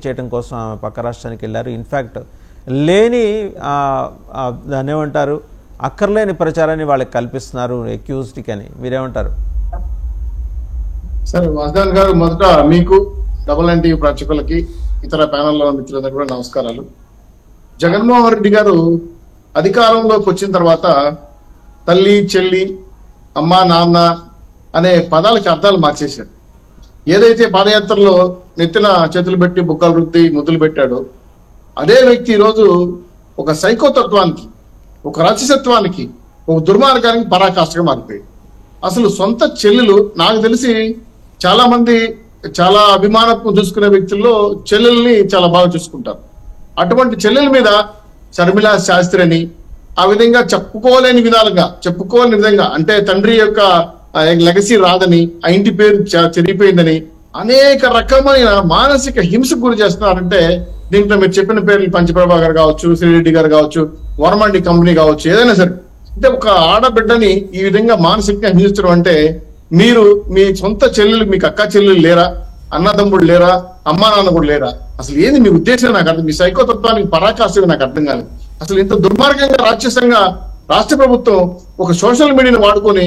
చేయడం కోసం ఆమె పక్క రాష్ట్రానికి వెళ్ళారు. ఇన్ఫ్యాక్ట్ లేని దాన్ని ఏమంటారు, అక్కర్లేని ప్రచారాన్ని వాళ్ళకి కల్పిస్తున్నారు అక్యూజ్డ్కి అని. మీరేమంటారు? సరే వాసుదేవన్ గారు, మొదట మీకు డబుల్ ఎన్టీవీ ప్రేక్షకులకి ఇతర ప్యానెల్లో మిత్రులందరూ కూడా నమస్కారాలు. జగన్మోహన్ రెడ్డి గారు అధికారంలోకి వచ్చిన తర్వాత తల్లి, చెల్లి, అమ్మ, నాన్న అనే పదాలకి అర్థాలు మార్చేశారు. ఏదైతే పాదయాత్రలో నెత్తిన చేతులు పెట్టి బుక్కలు రుద్ది ముద్దులు పెట్టాడో అదే వ్యక్తి ఈరోజు ఒక సైకోతత్వానికి, ఒక రాక్షసత్వానికి, ఒక దుర్మార్గానికి పరాకాష్ఠగా మారిపోయాడు. అసలు సొంత చెల్లెలు, నాకు తెలిసి చాలా మంది చాలా అభిమానం చూసుకునే వ్యక్తుల్లో చెల్లెల్ని చాలా బాగా చూసుకుంటారు. అటువంటి చెల్లెల మీద షర్మిలా శాస్త్రి అని ఆ విధంగా చెప్పుకోలేని విధంగా అంటే తండ్రి యొక్క లెగసీ రాదని, ఆ ఇంటి పేరు చెరిగిపోయిందని అనేక రకమైన మానసిక హింసకు గురి చేస్తున్నారంటే దీంట్లో మీరు చెప్పిన పేర్లు పంచప్రభా గారు కావచ్చు, శ్రీరెడ్డి గారు కావచ్చు, వరమండి కంపెనీ కావచ్చు, ఏదైనా సరే, అంటే ఒక ఆడబిడ్డని ఈ విధంగా మానసికంగా హింసించడం అంటే, మీరు మీ సొంత చెల్లెలు, మీకు అక్క చెల్లెలు లేరా, అన్నదమ్ముడు లేరా, అమ్మా నాన్న కూడా లేరా? అసలు ఏంది మీ ఉద్దేశం? నాకు అర్థం, మీ సైకోతత్వానికి పరాకాష్ఠగా నాకు అర్థం కాదు. అసలు ఇంత దుర్మార్గంగా, రాక్షసంగా రాష్ట్ర ప్రభుత్వం ఒక సోషల్ మీడియాను వాడుకొని,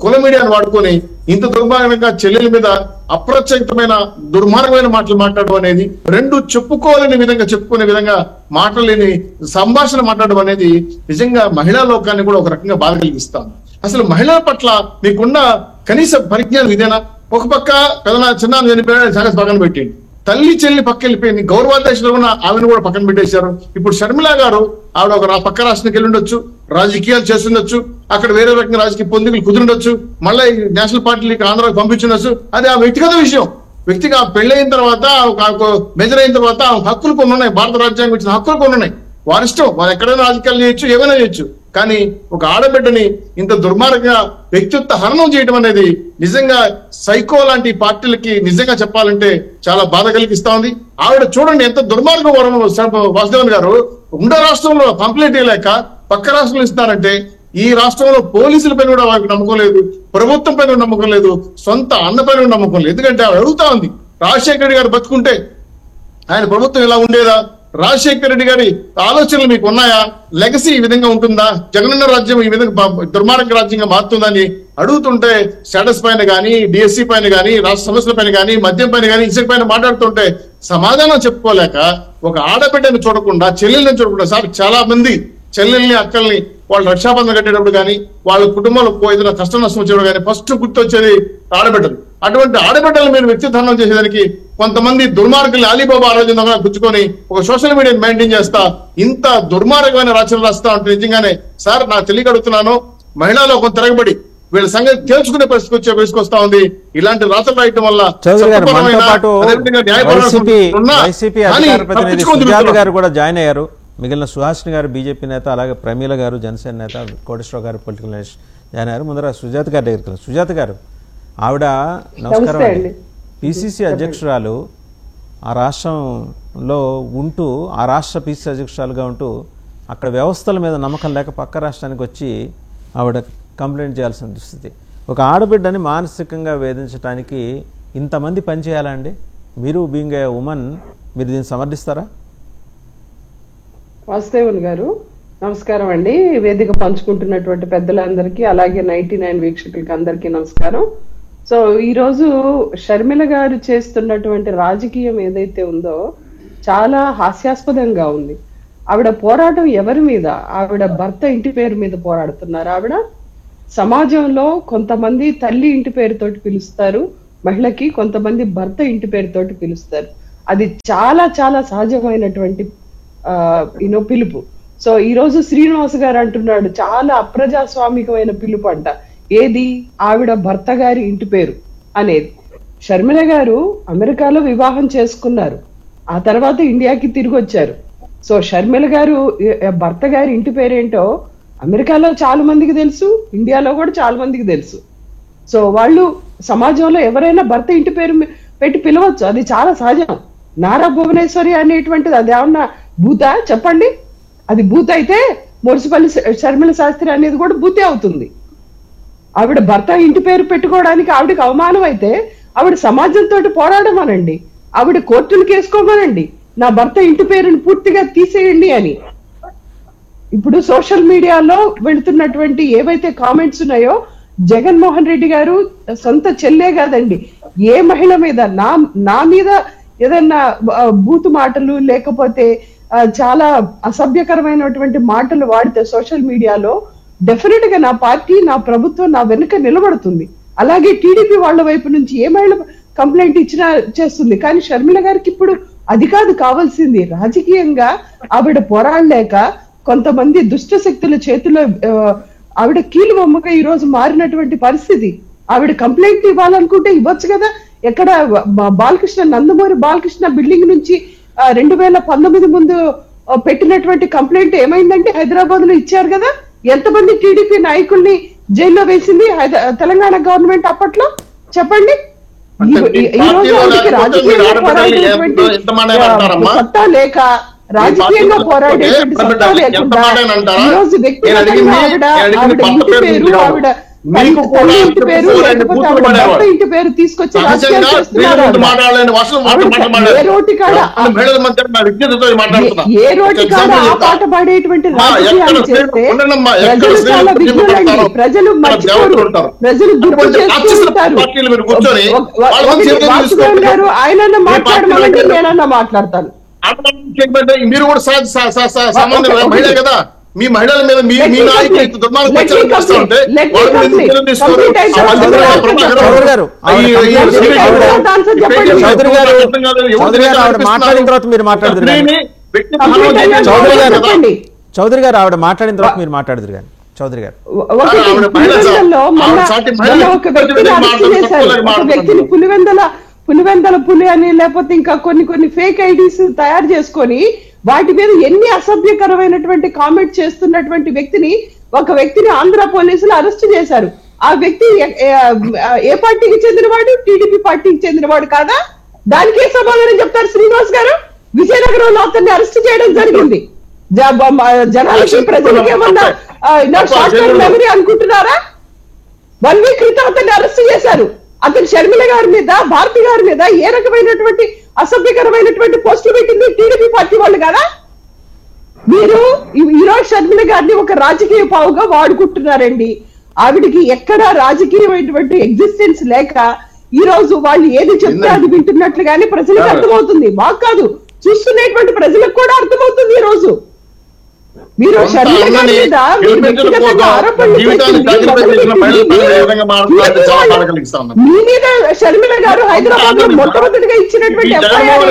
కుల మీడియాను వాడుకొని ఇంత దుర్మార్గంగా చెల్లెల మీద అప్రత్యక్షమైన దుర్మార్గమైన మాటలు మాట్లాడడం అనేది, రెండు చెప్పుకోలేని విధంగా చెప్పుకునే విధంగా మాటలేని సంభాషణ మాట్లాడడం అనేది నిజంగా మహిళా లోకాన్ని కూడా ఒక రకంగా బాధ కలిగిస్తాం. అసలు మహిళల పట్ల మీకున్న కనీస పరిజ్ఞానం ఇదేనా? ఒక పక్క చిన్న చనిపోయాడు, సగస్ పక్కన పెట్టింది. తల్లి చెల్లి పక్క వెళ్ళిపోయింది. గౌరవాధ్యక్షులు ఉన్న ఆమెను కూడా పక్కన పెట్టేశారు. ఇప్పుడు షర్మిలా గారు, ఆవిడ ఒక పక్క రాష్ట్రానికి వెళ్ళి ఉండొచ్చు, రాజకీయాలు చేస్తుండొచ్చు, అక్కడ వేరే రకంగా రాజకీయ పొందికలు కుదిరిండొచ్చు, మళ్ళీ నేషనల్ పార్టీలకి ఆంధ్రాకి పంపించుండొచ్చు. అది ఆ వ్యక్తిగత విషయం. వ్యక్తిగా పెళ్లి అయిన తర్వాత, మెజర్ అయిన తర్వాత హక్కులు కొన్ని ఉన్నాయి, భారత రాజ్యాంగం ఇచ్చిన హక్కులు కొన్ని ఉన్నాయి. వారిష్టం, వారు ఎక్కడైనా రాజకీయాలు చేయొచ్చు, ఏమైనా చేయొచ్చు. కానీ ఒక ఆడబిడ్డని ఇంత దుర్మార్గంగా వ్యక్తిత్వ హరణం చేయడం అనేది నిజంగా సైకో లాంటి పార్టీలకి నిజంగా చెప్పాలంటే చాలా బాధ కలిగిస్తా ఉంది. ఆవిడ చూడండి ఎంత దుర్మార్గం. వాసుదేవన్ గారు ఉండే రాష్ట్రంలో కంప్లైంట్ ఇవ్వలేక పక్క రాష్ట్రంలో ఇస్తున్నారంటే, ఈ రాష్ట్రంలో పోలీసుల పైన కూడా వాళ్ళకి నమ్మకం లేదు, ప్రభుత్వం పైన నమ్మకం లేదు, సొంత అన్న పైన నమ్మకం లేదు. ఎందుకంటే ఆవిడ అడుగుతా ఉంది, రాజశేఖర రెడ్డి గారు బతుకుంటే ఆయన ప్రభుత్వం ఇలా ఉండేదా? రాజశేఖర రెడ్డి గారి ఆలోచనలు మీకు ఉన్నాయా? లెగసీ ఈ విధంగా ఉంటుందా? జగనన్న రాజ్యం ఈ విధంగా దుర్మార్గ రాజ్యంగా మారుతుందని అడుగుతుంటే, స్టేటస్ పైన కానీ, డిఎస్సీ పైన కానీ, రాష్ట్ర సమస్యల పైన కానీ, మద్యం పైన కానీ, ఇసుక పైన మాట్లాడుతుంటే సమాధానం చెప్పుకోలేక, ఒక ఆడబిడ్డని చూడకుండా, చెల్లెల్ని చూడకుండా, సార్ చాలా మంది చెల్లెల్ని, అక్కల్ని వాళ్ళు రక్షాబంధం కట్టేటప్పుడు కానీ, వాళ్ళ కుటుంబంలో ఏదైనా కష్టం నష్టం వచ్చేటప్పుడు కానీ ఫస్ట్ గుర్తొచ్చేది ఆడబిడ్డలు. అటువంటి ఆడబిడ్డలు మీరు వ్యక్తిత్వం చేసేదానికి కొంతమంది దుర్మార్గుల్ని అలీబాబా ఆలోచన గుచ్చుకొని ఒక సోషల్ మీడియాని మెయింటైన్ చేస్తా ఇంత దుర్మార్గమైన రచనలు రాస్తా ఉంటే నిజంగానే సార్ నాకు తెలియగడుగుతున్నాను, మహిళలో కొంత తిరగబడి వీళ్ళ సంగతి తేల్చుకునే పరిస్థితి వేసుకొస్తా ఉంది. ఇలాంటి రాతలు రాయటం వల్ల గారు కూడా జాయిన్ అయ్యారు. మిగిలిన సుహాసిని గారు బీజేపీ నేత, అలాగే ప్రమీల గారు జనసేన నేత, కోటేశ్వరరావు గారు పొలిటికల్ జాయిన్ అయ్యారు. ముందర సుజాత గారి దగ్గరికి. సుజాత గారు, ఆవిడ నమస్కారం అండి, పిసిసి అధ్యక్షురాలు, ఆ రాష్ట్రంలో ఉంటూ, ఆ రాష్ట్ర పిసిసి అధ్యక్షురాలుగా ఉంటూ అక్కడ వ్యవస్థల మీద నమ్మకం లేక పక్క రాష్ట్రానికి వచ్చి ఆవిడ కంప్లైంట్ చేయాల్సిన దుస్థితి. ఒక ఆడబిడ్డని మానసికంగా వేధించడానికి ఇంతమంది పనిచేయాలండి? మీరు బీయింగ్ ఏ ఉమెన్, మీరు దీన్ని సమర్థిస్తారా? వాసుదేవన్ గారు నమస్కారం అండి. వేదిక పంచుకుంటున్నటువంటి పెద్దలందరికీ, అలాగే 99 వీక్షకులకి అందరికీ నమస్కారం. సో ఈరోజు షర్మిల గారు చేస్తున్నటువంటి రాజకీయం ఏదైతే ఉందో చాలా హాస్యాస్పదంగా ఉంది. ఆవిడ పోరాటం ఎవరి మీద? ఆవిడ భర్త ఇంటి పేరు మీద పోరాడుతున్నారు. ఆవిడ సమాజంలో కొంతమంది తల్లి ఇంటి పేరుతోటి పిలుస్తారు మహిళకి, కొంతమంది భర్త ఇంటి పేరుతోటి పిలుస్తారు. అది చాలా చాలా సహజమైనటువంటి పిలుపు. సో ఈ రోజు శ్రీనివాస్ గారు అంటున్నాడు చాలా అప్రజాస్వామికమైన పిలుపు అంట. ఏది? ఆవిడ భర్త గారి ఇంటి పేరు అనేది. షర్మిల గారు అమెరికాలో వివాహం చేసుకున్నారు, ఆ తర్వాత ఇండియాకి తిరిగి వచ్చారు. సో షర్మిల గారు భర్త గారి ఇంటి పేరేంటో అమెరికాలో చాలా మందికి తెలుసు, ఇండియాలో కూడా చాలా మందికి తెలుసు. సో వాళ్ళు సమాజంలో ఎవరైనా భర్త ఇంటి పేరు పెట్టి పిలవచ్చు, అది చాలా సహజం. నారా భువనేశ్వరి అనేటువంటిది అది ఏమన్నా భూత? చెప్పండి. అది భూత అయితే మురిసిపల్లి షర్మిల శాస్త్రి అనేది కూడా భూతే అవుతుంది. ఆవిడ భర్త ఇంటి పేరు పెట్టుకోవడానికి ఆవిడకి అవమానం అయితే ఆవిడ సమాజంతో పోరాడమనండి. ఆవిడ కోర్టులకు వేసుకోమనండి, నా భర్త ఇంటి పేరుని పూర్తిగా తీసేయండి అని. ఇప్పుడు సోషల్ మీడియాలో వెళుతున్నటువంటి ఏవైతే కామెంట్స్ ఉన్నాయో, జగన్మోహన్ రెడ్డి గారు సొంత చెల్లే కాదండి, ఏ మహిళ మీద నా మీద ఏదన్నా బూతు మాటలు లేకపోతే చాలా అసభ్యకరమైనటువంటి మాటలు వాడితే సోషల్ మీడియాలో డెఫినెట్ గా నా పార్టీ, నా ప్రభుత్వం నా వెనుక నిలబడుతుంది. అలాగే టీడీపీ వాళ్ళ వైపు నుంచి ఏ మహిళ కంప్లైంట్ ఇచ్చినా చేస్తుంది. కానీ షర్మిల గారికి ఇప్పుడు అది కాదు కావాల్సింది. రాజకీయంగా ఆవిడ పోరాడలేక కొంతమంది దుష్ట శక్తుల చేతిలో ఆవిడ కీలు బొమ్మగా ఈ రోజు మారినటువంటి పరిస్థితి. ఆవిడ కంప్లైంట్ ఇవ్వాలనుకుంటే ఇవ్వచ్చు కదా. ఎక్కడ బాలకృష్ణ, నందమూరి బాలకృష్ణ బిల్డింగ్ నుంచి 2019 ముందు పెట్టినటువంటి కంప్లైంట్ ఏమైందంటే హైదరాబాద్ లో ఇచ్చారు కదా. ఎంతమంది టీడీపీ నాయకుల్ని జైల్లో వేసింది తెలంగాణ గవర్నమెంట్ అప్పట్లో, చెప్పండి. ఈ రోజు ఆవిడకి రాజకీయంగా పోరాడేటువంటి సత్తా లేక, రాజకీయంగా పోరాడేటువంటి సత్తా లేకుండా ఈ రోజు వ్యక్తిగతంగా ఆవిడ ఇంటి పేరు, ఆవిడ ఇంటి పేరు, లేకపోతే ఆవిడ భర్త ఇంటి పేరు తీసుకొచ్చి రాజకీయాలు చేస్తున్నారు. ఏ రోటి కాడ ఆ పాట పాడేటువంటి రాజకీయాలు చేస్తే ప్రజలు చాలా విఘ్నులండి. ప్రజలు మర్చిపోరు, ప్రజలు గుర్తు చేస్తూ ఉంటారు. వాసుదేవన్ గారు ఆయనన్నా మాట్లాడమనండి, నేనన్నా మాట్లాడతాను. మీరు కూడా సామాన్య మహిళ కదా, మీ మహిళల మీద మీ నాయకులు దుర్మార్గం చేస్తూ ఉంటే చౌదరి గారు ఆవిడ మాట్లాడిన తర్వాత మీరు మాట్లాడదురు కానీ చౌదరి గారు వ్యక్తిని పులివెందల పులి అని లేకపోతే ఇంకా కొన్ని ఫేక్ ఐడీస్ తయారు చేసుకొని వాటి మీద ఎన్ని అసభ్యకరమైనటువంటి కామెంట్ చేస్తున్నటువంటి ఒక వ్యక్తిని ఆంధ్ర పోలీసులు అరెస్ట్ చేశారు. ఆ వ్యక్తి ఏ పార్టీకి చెందినవాడు? టీడీపీ పార్టీకి చెందినవాడు కాదా? దానికే సమాధానం చెప్తారు శ్రీనివాస్ గారు. విజయనగరంలో అతన్ని అరెస్ట్ చేయడం జరిగింది. జనాలకి ప్రజలకి ఏమన్నా షార్ట్ టర్మ్ మెమరీ అనుకుంటున్నారా? 1 వీక్ క్రితం అతన్ని అరెస్ట్ చేశారు. అతను షర్మిల గారి మీద, భారతి గారి మీద ఏ రకమైనటువంటి అసభ్యకరమైనటువంటి పోస్టులు పెట్టింది టీడీపీ పార్టీ వాళ్ళు కదా. మీరు ఈరోజు షర్మిల గారిని ఒక రాజకీయ పావుగా వాడుకుంటున్నారండి. ఆవిడికి ఎక్కడ రాజకీయమైనటువంటి ఎగ్జిస్టెన్స్ లేక ఈ రోజు వాళ్ళు ఏది చెప్తే అది వింటున్నట్లుగానే ప్రజలకు అర్థమవుతుంది. మాకు కాదు, చూస్తున్నటువంటి ప్రజలకు కూడా అర్థమవుతుంది. ఈ రోజు మీరు షర్మిల గారి మీద మీ మీద షర్మిల గారు హైదరాబాద్ లో మొట్టమొదటిగా ఇచ్చినటువంటి ఎఫ్ఐఆర్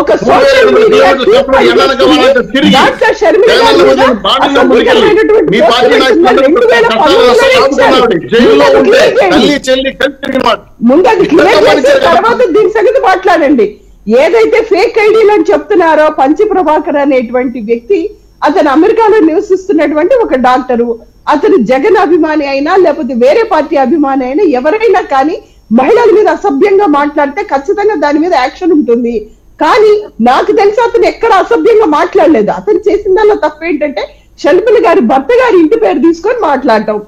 ఒక సోషల్ మీడియా దాంట్లో షర్మిల గారి మీద అసభ్యకరమైనటువంటి 2019 ముందు అది క్లియర్ చేసిన తర్వాత దీని సంగతి మాట్లాడండి. ఏదైతే ఫేక్ ఐడీలు అని చెప్తున్నారో, పంచి ప్రభాకర్ అనేటువంటి వ్యక్తి అతను అమెరికాలో నివసిస్తున్నటువంటి ఒక డాక్టరు. అతను జగన్ అభిమాని అయినా లేకపోతే వేరే పార్టీ అభిమాని అయినా ఎవరైనా కానీ మహిళల మీద అసభ్యంగా మాట్లాడితే ఖచ్చితంగా దాని మీద యాక్షన్ ఉంటుంది. కానీ నాకు తెలిసి అతను ఎక్కడ అసభ్యంగా మాట్లాడలేదు. అతను చేసిందల్లా తప్పు ఏంటంటే షర్మిల గారి భర్త గారి ఇంటి పేరు తీసుకొని మాట్లాడటం.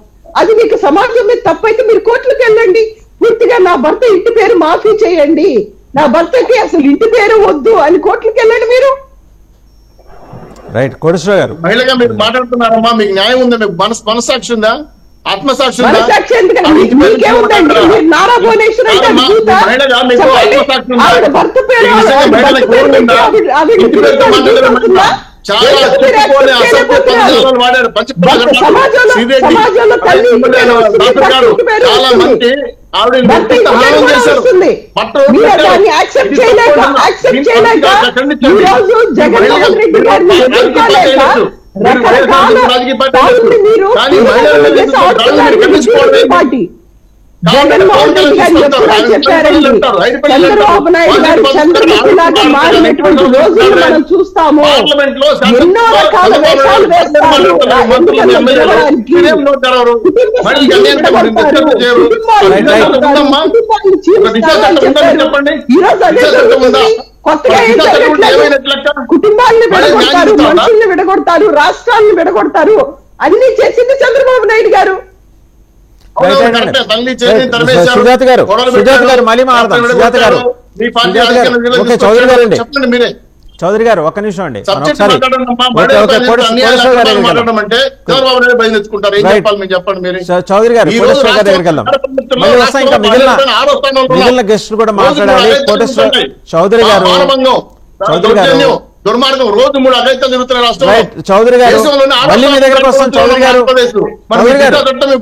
అది మీకు సమాజం మీద తప్పైతే మీరు కోర్టులకు వెళ్ళండి, పూర్తిగా నా భర్త ఇంటి పేరు మాఫీ చేయండి, నా భర్తకి అసలు ఇంటి పేరు వద్దు అని కోర్టులకు వెళ్ళండి మీరు. రైట్, కోటేశ్వర గారు మహిళగా మీరు మాట్లాడుతున్నారమ్మా, మీకు న్యాయం ఉందా? మీకు మనసాక్షి ఉందా? ఆత్మసాక్షి ఉందా? మనసాక్షి ఎందుకండి? మీకేముందండి? మీరు నారా భువనేశ్వర్ అంటే ఆవిడ భర్త పేరు సమాజంలో చాలా మంది యాక్సెప్ట్ చేయలేక ఈరోజు జగన్మోహన్ రెడ్డి గారిని ఎదుర్కోలేక రకరకాల మీరు పార్టీ జగన్మోహన్ రెడ్డి గారు ఎప్పుడో చెప్పారండి, చంద్రబాబు నాయుడు గారు చంద్రబాబు లాగా మారినటువంటి రోజులు మనం చూస్తాము. ఎన్నో రకాల వేషాలు వేస్తారు, ఈరోజు అదే జరుగుతుంది. కొత్తగా ఏం జరగట్లేదు. కుటుంబాలను విడగొడతారు, మనుషుల్ని విడగొడతారు, రాష్ట్రాలను విడగొడతారు. అన్ని చేసింది చంద్రబాబు నాయుడు గారు. సుజాత గారు మళ్ళీ మాట్లాడదాం. సుజాత గారు ఓకే, చౌదరి గారు అండి, చెప్పండి మీరే. చౌదరి గారు ఒక్క నిమిషం అండి. చంద్రబాబు చౌదరి గారు కోటేశ్వర గారి దగ్గరికి వెళ్దాం. మళ్ళీ వస్తా, ఇంకా మిగిలిన గెస్టులు కూడా మాట్లాడాలి. కోటేశ్వర చౌదరి గారు దుర్మార్గం రోజు 3 అగైతే తిరుగుతున్నారు రాష్ట్రంలో. చౌదరి గారు మళ్ళీ మీ దగ్గరకు వస్తాం. చౌదరి గారు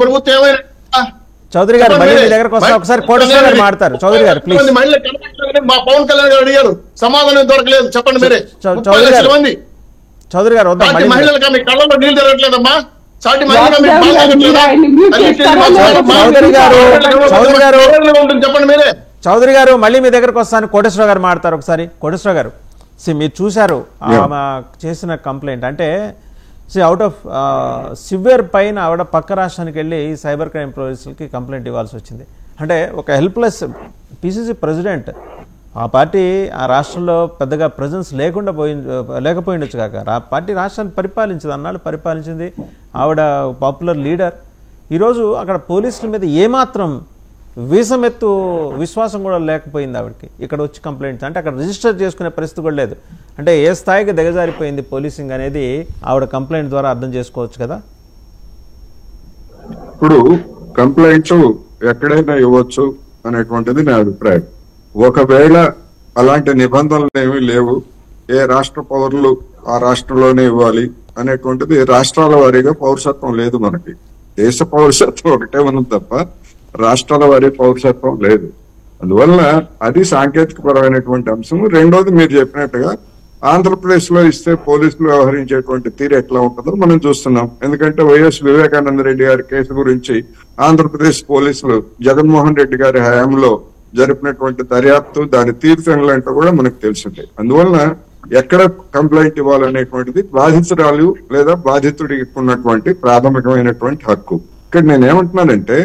ప్రభుత్వం ఏమైనా చౌదరి గారు మళ్ళీ మీ దగ్గరకు వస్తాం. ఒకసారి కోటేశ్వర గారు మాట్లాడతారు. చౌదరి గారు ప్లీజ్. మా పవన్ కళ్యాణ్ గారు అడిగారు, సమాధానం దొరకలేదు. చెప్పండి మీరే. చౌదరి గారు వద్దాం. మహిళలకు మీ కళ్ళలో నీళ్ళు జరగట్లేదమ్మా. సాటి చెప్పండి మీరే. చౌదరి గారు మళ్ళీ మీ దగ్గరకు వస్తాను. కోటేశ్వర గారు మాట్లాడతారు. ఒకసారి కోటేశ్వర గారు, మీరు చూశారు ఆమె చేసిన కంప్లైంట్. అంటే అవుట్ ఆఫ్ సివియర్ పైన ఆవిడ పక్క రాష్ట్రానికి వెళ్ళి సైబర్ క్రైమ్ పోలీసులకి కంప్లైంట్ ఇవ్వాల్సి వచ్చింది. అంటే ఒక హెల్ప్లెస్ పిసిసి ప్రెసిడెంట్, ఆ పార్టీ ఆ రాష్ట్రంలో పెద్దగా ప్రెజెన్స్ లేకపోయిండొచ్చు కాక, ఆ పార్టీ రాష్ట్రాన్ని పరిపాలించింది, అన్నాళ్ళు పరిపాలించింది. ఆవిడ పాపులర్ లీడర్. ఈరోజు అక్కడ పోలీసుల మీద ఏమాత్రం వీసమెత్తు విశ్వాసం కూడా లేకపోయింది ఆవిడకి. ఇక్కడ వచ్చి కంప్లైంట్స్ అంటే అక్కడ రిజిస్టర్ చేసుకునే పరిస్థితి కూడా లేదు. అంటే ఏ స్థాయికి దిగజారిపోయింది పోలీసింగ్ అనేది ఆవిడ కంప్లైంట్ ద్వారా అర్థం చేసుకోవచ్చు కదా. ఇప్పుడు కంప్లైంట్స్ ఎక్కడైనా ఇవ్వచ్చు అనేటువంటిది నా అభిప్రాయం. ఒకవేళ అలాంటి నిబంధనలు ఏమీ లేవు, ఏ రాష్ట్ర పౌరులు ఆ రాష్ట్రంలోనే ఇవ్వాలి అనేటువంటిది రాష్ట్రాల వారీగా పౌరసత్వం లేదు మనకి. దేశ పౌరసత్వం ఒకటే మనం తప్ప రాష్ట్రాల వారి పౌరసత్వం లేదు. అందువల్ల అది సాంకేతికపరమైనటువంటి అంశం. రెండోది మీరు చెప్పినట్టుగా ఆంధ్రప్రదేశ్ లో ఇస్తే పోలీసులు వ్యవహరించేటువంటి తీరు ఎట్లా ఉంటుందో మనం చూస్తున్నాం. ఎందుకంటే వైఎస్ వివేకానంద రెడ్డి గారి కేసు గురించి ఆంధ్రప్రదేశ్ పోలీసులు జగన్మోహన్ రెడ్డి గారి హయాంలో జరిపినటువంటి దర్యాప్తు, దాని తీర్థంలంటూ కూడా మనకు తెలిసింది. అందువల్ల ఎక్కడ కంప్లైంట్ ఇవ్వాలనేటువంటిది బాధితురాలు లేదా బాధితుడికి ఉన్నటువంటి ప్రాథమికమైనటువంటి హక్కు. ఇక్కడ నేనేమంటున్నానంటే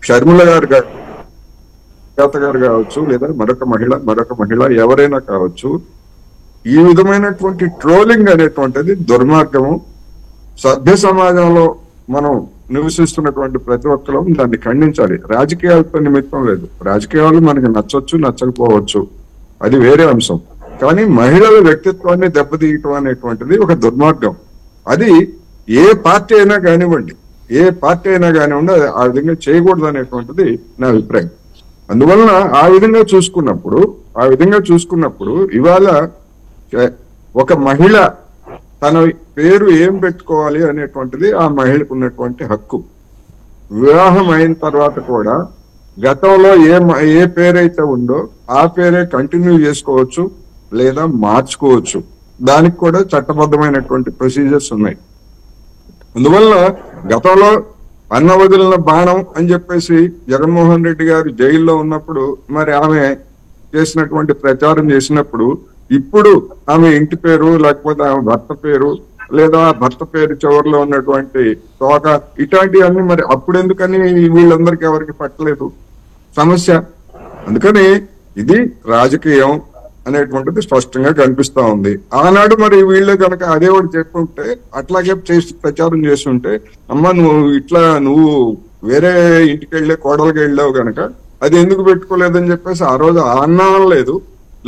షర్మిల గారు గారు కావచ్చు, లేదా మరొక మహిళ ఎవరైనా కావచ్చు, ఈ విధమైనటువంటి ట్రోలింగ్ అనేటువంటిది దుర్మార్గము. సభ్య సమాజంలో మనం నివసిస్తున్నటువంటి ప్రతి ఒక్కరూ దాన్ని ఖండించాలి. రాజకీయాలతో నిమిత్తం లేదు. రాజకీయాలు మనకి నచ్చొచ్చు, నచ్చకపోవచ్చు, అది వేరే అంశం. కానీ మహిళల వ్యక్తిత్వాన్ని దెబ్బతీయటం అనేటువంటిది ఒక దుర్మార్గం. అది ఏ పార్టీ అయినా కానివ్వండి, అది ఆ విధంగా చేయకూడదు అనేటువంటిది నా అభిప్రాయం. అందువలన ఆ విధంగా చూసుకున్నప్పుడు ఇవాళ ఒక మహిళ తన పేరు ఏం పెట్టుకోవాలి అనేటువంటిది ఆ మహిళకు ఉన్నటువంటి హక్కు. వివాహం అయిన తర్వాత కూడా గతంలో ఏ పేరైతే ఉందో ఆ పేరే కంటిన్యూ చేసుకోవచ్చు లేదా మార్చుకోవచ్చు. దానికి కూడా చట్టబద్ధమైనటువంటి ప్రొసీజర్స్ ఉన్నాయి. అందువల్ల గతంలో అన్న వదిలిన బాణం అని చెప్పేసి జగన్మోహన్ రెడ్డి గారు జైల్లో ఉన్నప్పుడు మరి ఆమె చేసినటువంటి ప్రచారం చేసినప్పుడు, ఇప్పుడు ఆమె ఇంటి పేరు లేకపోతే ఆమె భర్త పేరు లేదా భర్త పేరు చివరిలో ఉన్నటువంటి తోక, ఇట్లాంటివన్నీ మరి అప్పుడు ఎందుకని వీళ్ళందరికీ ఎవరికి పట్టలేదు సమస్య. అందుకని ఇది రాజకీయం అనేటువంటిది స్పష్టంగా కనిపిస్తా ఉంది. ఆనాడు మరి వీళ్ళు కనుక అదే ఒకటి చెప్పుంటే, అట్లాగే చేసి ప్రచారం చేసి ఉంటే, అమ్మ నువ్వు వేరే ఇంటికి వెళ్ళే కోడలికి వెళ్ళావు కనుక అది ఎందుకు పెట్టుకోలేదని చెప్పేసి ఆ రోజు ఆ అన్న అనలేదు,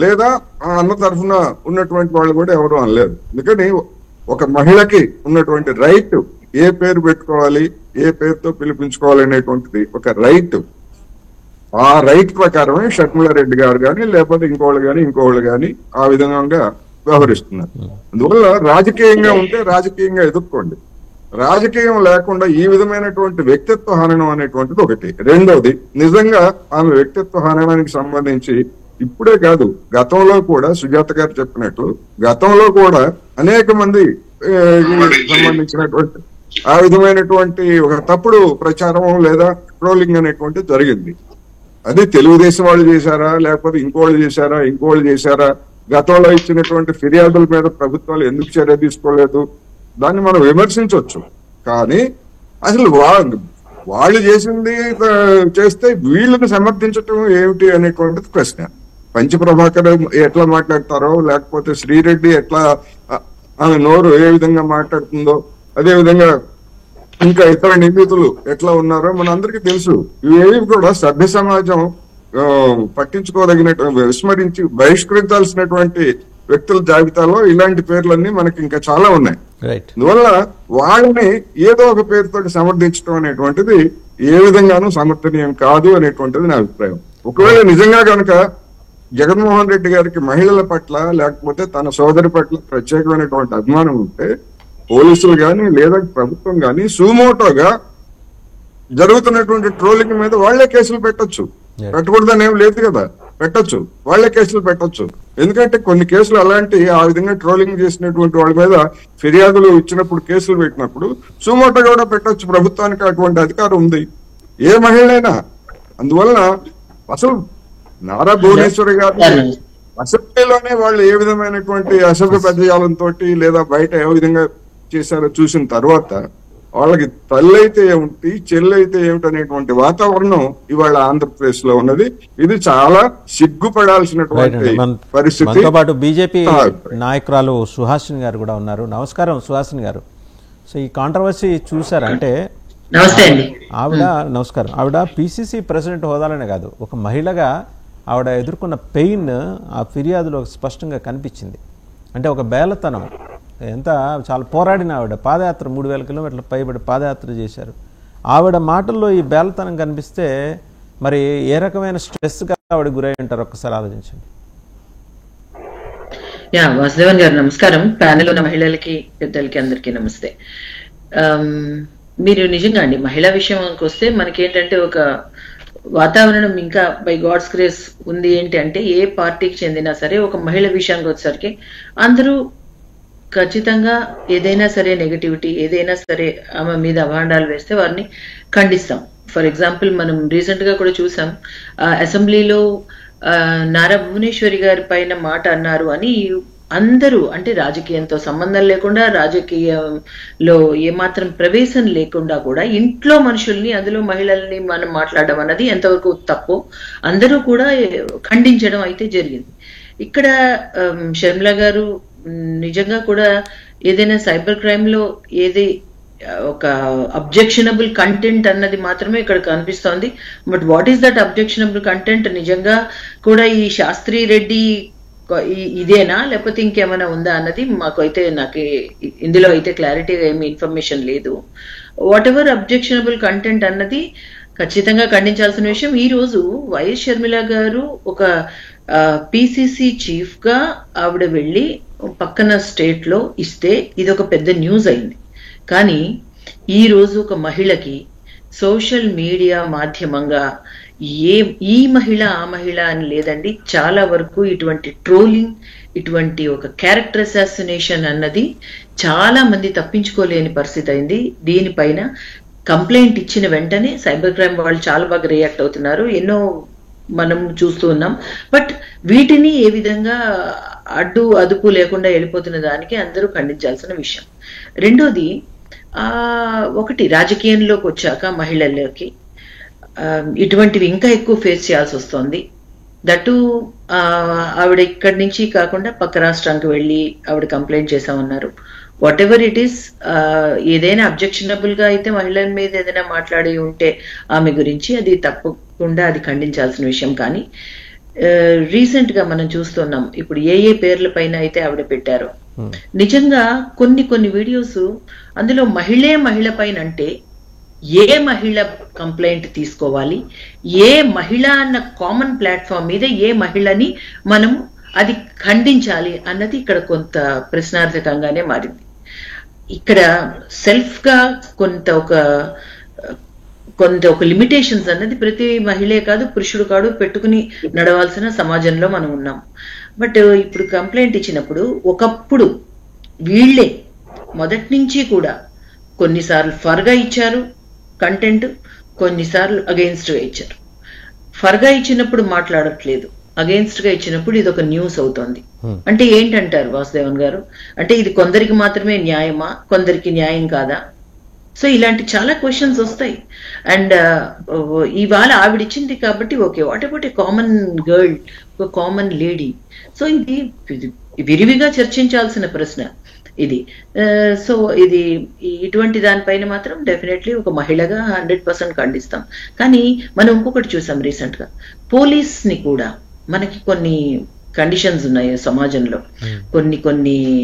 లేదా ఆ అన్న తరఫున ఉన్నటువంటి వాళ్ళు కూడా ఎవరు అనలేదు. అందుకని ఒక మహిళకి ఉన్నటువంటి రైట్, ఏ పేరు పెట్టుకోవాలి, ఏ పేరుతో పిలిపించుకోవాలి అనేటువంటిది ఒక రైట్. ఆ రైట్ ప్రకారమే షర్మిల రెడ్డి గారు కానీ లేకపోతే ఇంకోళ్ళు కానీ ఆ విధంగా వ్యవహరిస్తున్నారు. అందువల్ల రాజకీయంగా ఉంటే రాజకీయంగా ఎదుర్కోండి. రాజకీయం లేకుండా ఈ విధమైనటువంటి వ్యక్తిత్వ హననం అనేటువంటిది ఒకటి. రెండవది, నిజంగా ఆమె వ్యక్తిత్వ హననానికి సంబంధించి ఇప్పుడే కాదు, గతంలో కూడా సుజాత గారు చెప్పినట్లు గతంలో కూడా అనేక మంది సంబంధించినటువంటి ఆ విధమైనటువంటి ఒక తప్పుడు ప్రచారం లేదా ట్రోలింగ్ అనేటువంటి జరిగింది. అది తెలుగుదేశం వాళ్ళు చేశారా లేకపోతే ఇంకోళ్ళు చేశారా, గతంలో ఇచ్చినటువంటి ఫిర్యాదుల మీద ప్రభుత్వాలు ఎందుకు చర్య తీసుకోలేదు, దాన్ని మనం విమర్శించవచ్చు. కానీ అసలు వాళ్ళు చేసింది చేస్తే వీళ్ళని సమర్థించటం ఏమిటి అనేటువంటిది ప్రశ్న. పంచి ప్రభాకర్ ఎట్లా మాట్లాడతారో, లేకపోతే శ్రీరెడ్డి ఎట్లా ఆమె నోరు ఏ విధంగా మాట్లాడుతుందో, అదే విధంగా ఇంకా ఇతర నిందితులు ఎట్లా ఉన్నారో మన అందరికీ తెలుసు. ఇవేవి కూడా సభ్య సమాజం పట్టించుకోదగినట్టు విస్మరించి బహిష్కరించాల్సినటువంటి వ్యక్తుల జాబితాలో ఇలాంటి పేర్లన్నీ మనకి ఇంకా చాలా ఉన్నాయి. అందువల్ల వాళ్ళని ఏదో ఒక పేరుతో సమర్థించడం అనేటువంటిది ఏ విధంగానూ సమర్థనీయం కాదు అనేటువంటిది నా అభిప్రాయం. ఒకవేళ నిజంగా కనుక జగన్మోహన్ రెడ్డి గారికి మహిళల పట్ల లేకపోతే తన సోదరి పట్ల ప్రత్యేకమైనటువంటి అభిమానం ఉంటే పోలీసులు గాని లేదా ప్రభుత్వం గాని సుమోటోగా జరుగుతున్నటువంటి ట్రోలింగ్ మీద వాళ్లే కేసులు పెట్టొచ్చు. పెట్టకూడదని ఏం లేదు కదా, పెట్టొచ్చు, వాళ్లే కేసులు పెట్టొచ్చు. ఎందుకంటే కొన్ని కేసులు అలాంటి ఆ విధంగా ట్రోలింగ్ చేసినటువంటి వాళ్ళ మీద ఫిర్యాదులు ఇచ్చినప్పుడు కేసులు పెట్టినప్పుడు సుమోటోగా కూడా పెట్టొచ్చు. ప్రభుత్వానికి అటువంటి అధికారం ఉంది, ఏ మహిళైనా. అందువలన అసలు నారా భువనేశ్వరి గారు అసెంబ్లీలోనే వాళ్ళు ఏ విధమైనటువంటి అసభ్య పదజాలంతో లేదా బయట ఏ విధంగా చేశారో చూసిన తర్వాత వాళ్ళకి తల్లి అయితే ఏమిటి చెల్లి అయితే ఏమిటి అనేటువంటి వాతావరణం ఇవాళ ఆంధ్రప్రదేశ్ లో ఉన్నది. ఇది చాలా సిగ్గుపడాల్సినటువంటి పరిస్థితి. మనతో పాటు బీజేపీ నాయకురాలు సుహాసిని గారు కూడా ఉన్నారు. నమస్కారం సుహాసిని గారు. సో ఈ కాంట్రవర్సీ చూసారంటే ఆవిడ నమస్కారం ఆవిడ పిసిసి ప్రెసిడెంట్ హోదాలోనే కాదు, ఒక మహిళగా ఆవిడ ఎదుర్కొన్న పెయిన్ ఆ ఫిర్యాదులో స్పష్టంగా కనిపించింది. అంటే ఒక బేలతనం, ఎంత చాలా పోరాడిన ఆవిడ పాదయాత్ర 3000 కిలోమీటర్ల పైబడి పాదయాత్ర చేశారు. ఆవిడ మాటల్లో ఈ బేలతనం కనిపిస్తే మరి ఏ రకమైన స్ట్రెస్గా ఆవిడ గురై ఉంటారు ఒక్కసారి ఆలోచించండి. వాసుదేవన్ గారు నమస్కారం. ప్యానెల్ ఉన్న మహిళలకి పెద్దలకి అందరికీ నమస్తే. మీరు నిజంగా అండి మహిళా విషయంకి వస్తే మనకేంటంటే ఒక వాతావరణం ఇంకా బై గాడ్స్ గ్రేస్ ఉంది. ఏంటి అంటే ఏ పార్టీకి చెందినా సరే ఒక మహిళ విషయానికి వచ్చేసరికి అందరూ ఖచ్చితంగా ఏదైనా సరే నెగటివిటీ ఏదైనా సరే ఆమె మీద అభాండాలు వేస్తే వారిని ఖండిస్తాం. ఫర్ ఎగ్జాంపుల్ మనం రీసెంట్ గా కూడా చూసాం, అసెంబ్లీలో నారా భువనేశ్వరి గారి పైన మాట అన్నారు అని అందరూ, అంటే రాజకీయంతో సంబంధం లేకుండా రాజకీయంలో ఏమాత్రం ప్రవేశం లేకుండా కూడా ఇంట్లో మనుషుల్ని అందులో మహిళల్ని మనం మాట్లాడడం అన్నది ఎంతవరకు తప్పు అందరూ కూడా ఖండించడం అయితే జరిగింది. ఇక్కడ షర్మిల గారు నిజంగా కూడా ఏదైనా సైబర్ క్రైమ్ లో ఏది ఒక అబ్జెక్షనబుల్ కంటెంట్ అన్నది మాత్రమే ఇక్కడ కనిపిస్తోంది. But what is that objectionable content? నిజంగా కూడా ఈ శాస్త్రి రెడ్డి ఇదేనా లేకపోతే ఇంకేమైనా ఉందా అన్నది మాకు అయితే నాకు ఇందులో అయితే క్లారిటీగా ఏమి ఇన్ఫర్మేషన్ లేదు. వాట్ ఎవర్ అబ్జెక్షనబుల్ కంటెంట్ అన్నది ఖచ్చితంగా ఖండించాల్సిన విషయం. ఈ రోజు వైఎస్ షర్మిల గారు ఒక పిసిసి చీఫ్ గా ఆవిడ వెళ్ళి పక్కన స్టేట్ లో ఇస్తే ఇది ఒక పెద్ద న్యూస్ అయింది. కానీ ఈ రోజు ఒక మహిళకి సోషల్ మీడియా మాధ్యమంగా ఈ మహిళ ఆ మహిళ అని లేదండి, చాలా వరకు ఇటువంటి ట్రోలింగ్, ఇటువంటి ఒక క్యారెక్టర్ అసాసినేషన్ అన్నది చాలా మంది తప్పించుకోలేని పరిస్థితి అయింది. దీనిపైన కంప్లైంట్ ఇచ్చిన వెంటనే సైబర్ క్రైమ్ వాళ్ళు చాలా బాగా రియాక్ట్ అవుతున్నారు. ఎన్నో మనం చూస్తూ ఉన్నాం. బట్ వీటిని ఏ విధంగా అడ్డు అదుపు లేకుండా వెళ్ళిపోతున్న దానికి అందరూ ఖండించాల్సిన విషయం. రెండోది, ఒకటి రాజకీయంలోకి వచ్చాక మహిళలకి ఇటువంటివి ఇంకా ఎక్కువ ఫేస్ చేయాల్సి వస్తుంది. దట్టు ఆవిడ ఇక్కడి నుంచి కాకుండా పక్క రాష్ట్రానికి వెళ్ళి ఆవిడ కంప్లైంట్ చేశామన్నారు. వాట్ ఎవర్ ఇట్ ఈస్, ఏదైనా అబ్జెక్షనబుల్ గా అయితే మహిళల మీద ఏదైనా మాట్లాడి ఉంటే ఆమె గురించి అది తప్పకుండా అది ఖండించాల్సిన విషయం. కానీ రీసెంట్ గా మనం చూస్తున్నాం ఇప్పుడు ఏ పేర్ల పైన అయితే ఆవిడ పెట్టారో, నిజంగా కొన్ని వీడియోస్ అందులో మహిళ పైన అంటే ఏ మహిళ కంప్లైంట్ తీసుకోవాలి, ఏ మహిళ అన్న కామన్ ప్లాట్ఫామ్ మీద ఏ మహిళని మనం అది ఖండించాలి అన్నది ఇక్కడ కొంత ప్రశ్నార్థకంగానే మారింది. ఇక్కడ సెల్ఫ్ గా కొంత ఒక లిమిటేషన్స్ అన్నది ప్రతి మహిళే కాదు పురుషుడు కాదు పెట్టుకుని నడవాల్సిన సమాజంలో మనం ఉన్నాం. బట్ ఇప్పుడు కంప్లైంట్ ఇచ్చినప్పుడు ఒకప్పుడు వీళ్లే మొదటి నుంచి కూడా కొన్నిసార్లు ఫర్గా ఇచ్చారు కంటెంట్, కొన్నిసార్లు అగెయిన్స్ట్ గా ఇచ్చారు. ఫర్గా ఇచ్చినప్పుడు మాట్లాడట్లేదు, అగెయిన్స్ట్ గా ఇచ్చినప్పుడు ఇది ఒక న్యూస్ అవుతోంది. అంటే ఏంటంటారు వాసుదేవన్ గారు? అంటే ఇది కొందరికి మాత్రమే న్యాయమా, కొందరికి న్యాయం కాదా? సో ఇలాంటి చాలా క్వశ్చన్స్ వస్తాయి. అండ్ ఇవాళ ఆవిడిచ్చింది కాబట్టి okay, what about a common girl, ఒక కామన్ లేడీ? సో ఇది విరివిగా చర్చించాల్సిన ప్రశ్న. ఇది. సో ఇది ఇటువంటి దానిపైన మాత్రం డెఫినెట్లీ ఒక మహిళగా 100% ఖండిస్తాం. కానీ మనం ఇంకొకటి చూసాం రీసెంట్ గా, పోలీస్ ని కూడా మనకి కొన్ని కండిషన్స్ ఉన్నాయి సమాజంలో, కొన్ని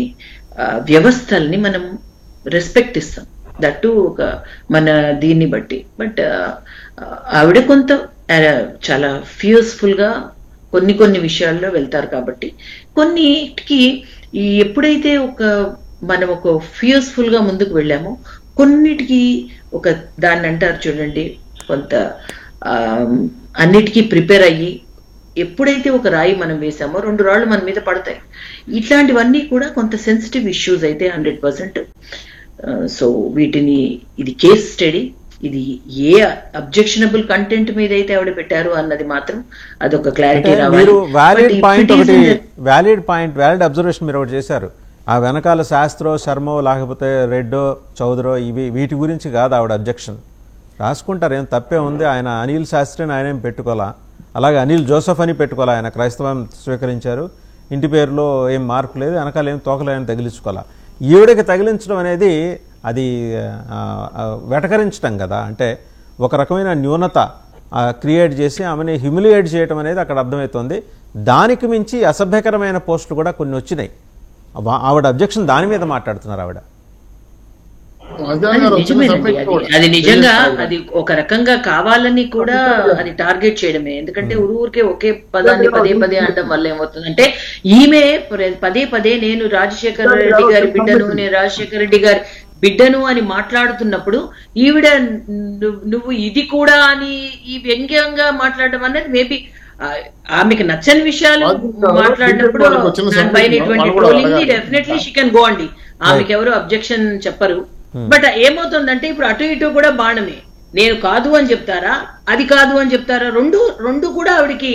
వ్యవస్థల్ని మనం రెస్పెక్ట్ ఇస్తాం, దట్టు ఒక మన దీన్ని బట్టి. బట్ ఆవిడ కొంత చాలా ఫియర్స్ఫుల్ గా కొన్ని విషయాల్లో వెళ్తారు. కాబట్టి కొన్నిటికి ఎప్పుడైతే మనం ఒక ఫియర్స్ఫుల్ గా ముందుకు వెళ్ళామో, కొన్నిటికి ఒక దాన్ని అంటారు చూడండి, కొంత అన్నిటికీ ప్రిపేర్ అయ్యి ఎప్పుడైతే ఒక రాయి మనం వేసామో 2 రాళ్ళు మన మీద పడతాయి. ఇట్లాంటివన్నీ కూడా కొంత సెన్సిటివ్ ఇష్యూస్ అయితే 100%. సో వీటిని, ఇది కేస్ స్టడీ, ఇది ఏ అబ్జెక్షనబుల్ కంటెంట్ మీద అయితే ఆవిడ పెట్టారు అన్నది మాత్రం అదొక క్లారిటీ రావాలి. వ్యాలిడ్ అబ్జర్వేషన్ మీరు ఒకటి చేశారు. ఆ వెనకాల శాస్త్రో, శర్మో, లేకపోతే రెడ్డో, చౌదరో, వీటి గురించి కాదు ఆవిడ అబ్జెక్షన్. రాసుకుంటారు, ఏం తప్పే ఉంది. ఆయన అనిల్ శాస్త్రిని ఆయన ఏం పెట్టుకోవాలా, అలాగే అనిల్ జోసఫ్ అని పెట్టుకోవాలా. ఆయన క్రైస్తవం స్వీకరించారు, ఇంటి పేరులో ఏం మార్పు లేదు, వెనకాల ఏం తోకలేని తగిలించుకోవాలా. ఈవిడకి తగిలించడం అనేది అది వెటకరించడం కదా. అంటే ఒక రకమైన న్యూనత క్రియేట్ చేసి ఆమెని హ్యూమిలియేట్ చేయడం అనేది అక్కడ అర్థమవుతుంది. దానికి మించి అసభ్యకరమైన పోస్టులు కూడా కొన్ని వచ్చినాయి. ఆవిడ అబ్జెక్షన్ దాని మీద మాట్లాడుతున్నారు ఆవిడ. అది నిజంగా అది ఒక రకంగా కావాలని కూడా అది టార్గెట్ చేయడమే. ఎందుకంటే ఊరికే ఒకే పదాన్ని పదే అనడం వల్ల ఏమవుతుందంటే, ఈమె పదే నేను రాజశేఖర రెడ్డి గారి బిడ్డను, నేను రాజశేఖర రెడ్డి గారి బిడ్డను అని మాట్లాడుతున్నప్పుడు ఈవిడ నువ్వు ఇది కూడా అని ఈ వ్యంగ్యంగా మాట్లాడడం అనేది మేబీ ఆమెకు నచ్చని విషయాలు మాట్లాడినప్పుడు దానిపైన ఇటువంటి ట్రోలింగ్ ని డెఫినెట్లీ షీ కెన్ గో అండి. ఆమెకు ఎవరు అబ్జెక్షన్ చెప్పరు. బట్ ఏమవుతుందంటే ఇప్పుడు అటు ఇటు కూడా బాణమే. నేను కాదు అని చెప్తారా, అది కాదు అని చెప్తారా, రెండు కూడా ఆవిడికి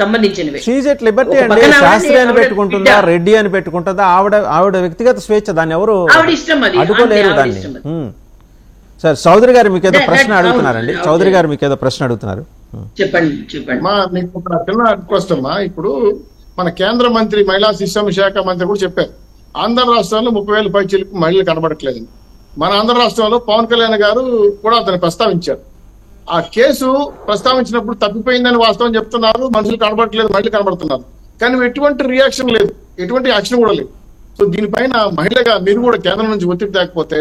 సంబంధించినవి. శాస్త్రి అని పెట్టుకుంటుందా, రెడ్డి అని పెట్టుకుంటుందా, ఆవిడ వ్యక్తిగత స్వేచ్ఛ, దాన్ని ఎవరు ఆవిడ ఇష్టం, అది అడ్డుకోలేరు దాన్ని. సార్ చౌదరి గారు మీకు ఏదో ప్రశ్న అడుగుతున్నారండి. చౌదరి గారు మీకు ఏదో ప్రశ్న అడుగుతున్నారు, చెప్పండి. మీకు ఒక చిన్న రిక్వెస్ట్ అమ్మా. ఇప్పుడు మన కేంద్ర మంత్రి, మహిళా శిశు శాఖ మంత్రి కూడా చెప్పారు, ఆంధ్ర రాష్ట్రంలో 30,000 పైచీలకు మహిళలు కనబడట్లేదు. మన ఆంధ్ర రాష్ట్రంలో పవన్ కళ్యాణ్ గారు కూడా అతను ప్రస్తావించారు. ఆ కేసు ప్రస్తావించినప్పుడు తప్పిపోయిందని వాస్తవం చెప్తున్నారు, మనుషులు కనబడట్లేదు, మహిళలు కనబడుతున్నారు. కానీ ఎటువంటి రియాక్షన్ లేదు, ఎటువంటి యాక్షన్ కూడా లేదు. సో దీనిపైన మహిళగా మీరు కూడా కేంద్రం నుంచి ఒత్తిడి తేకపోతే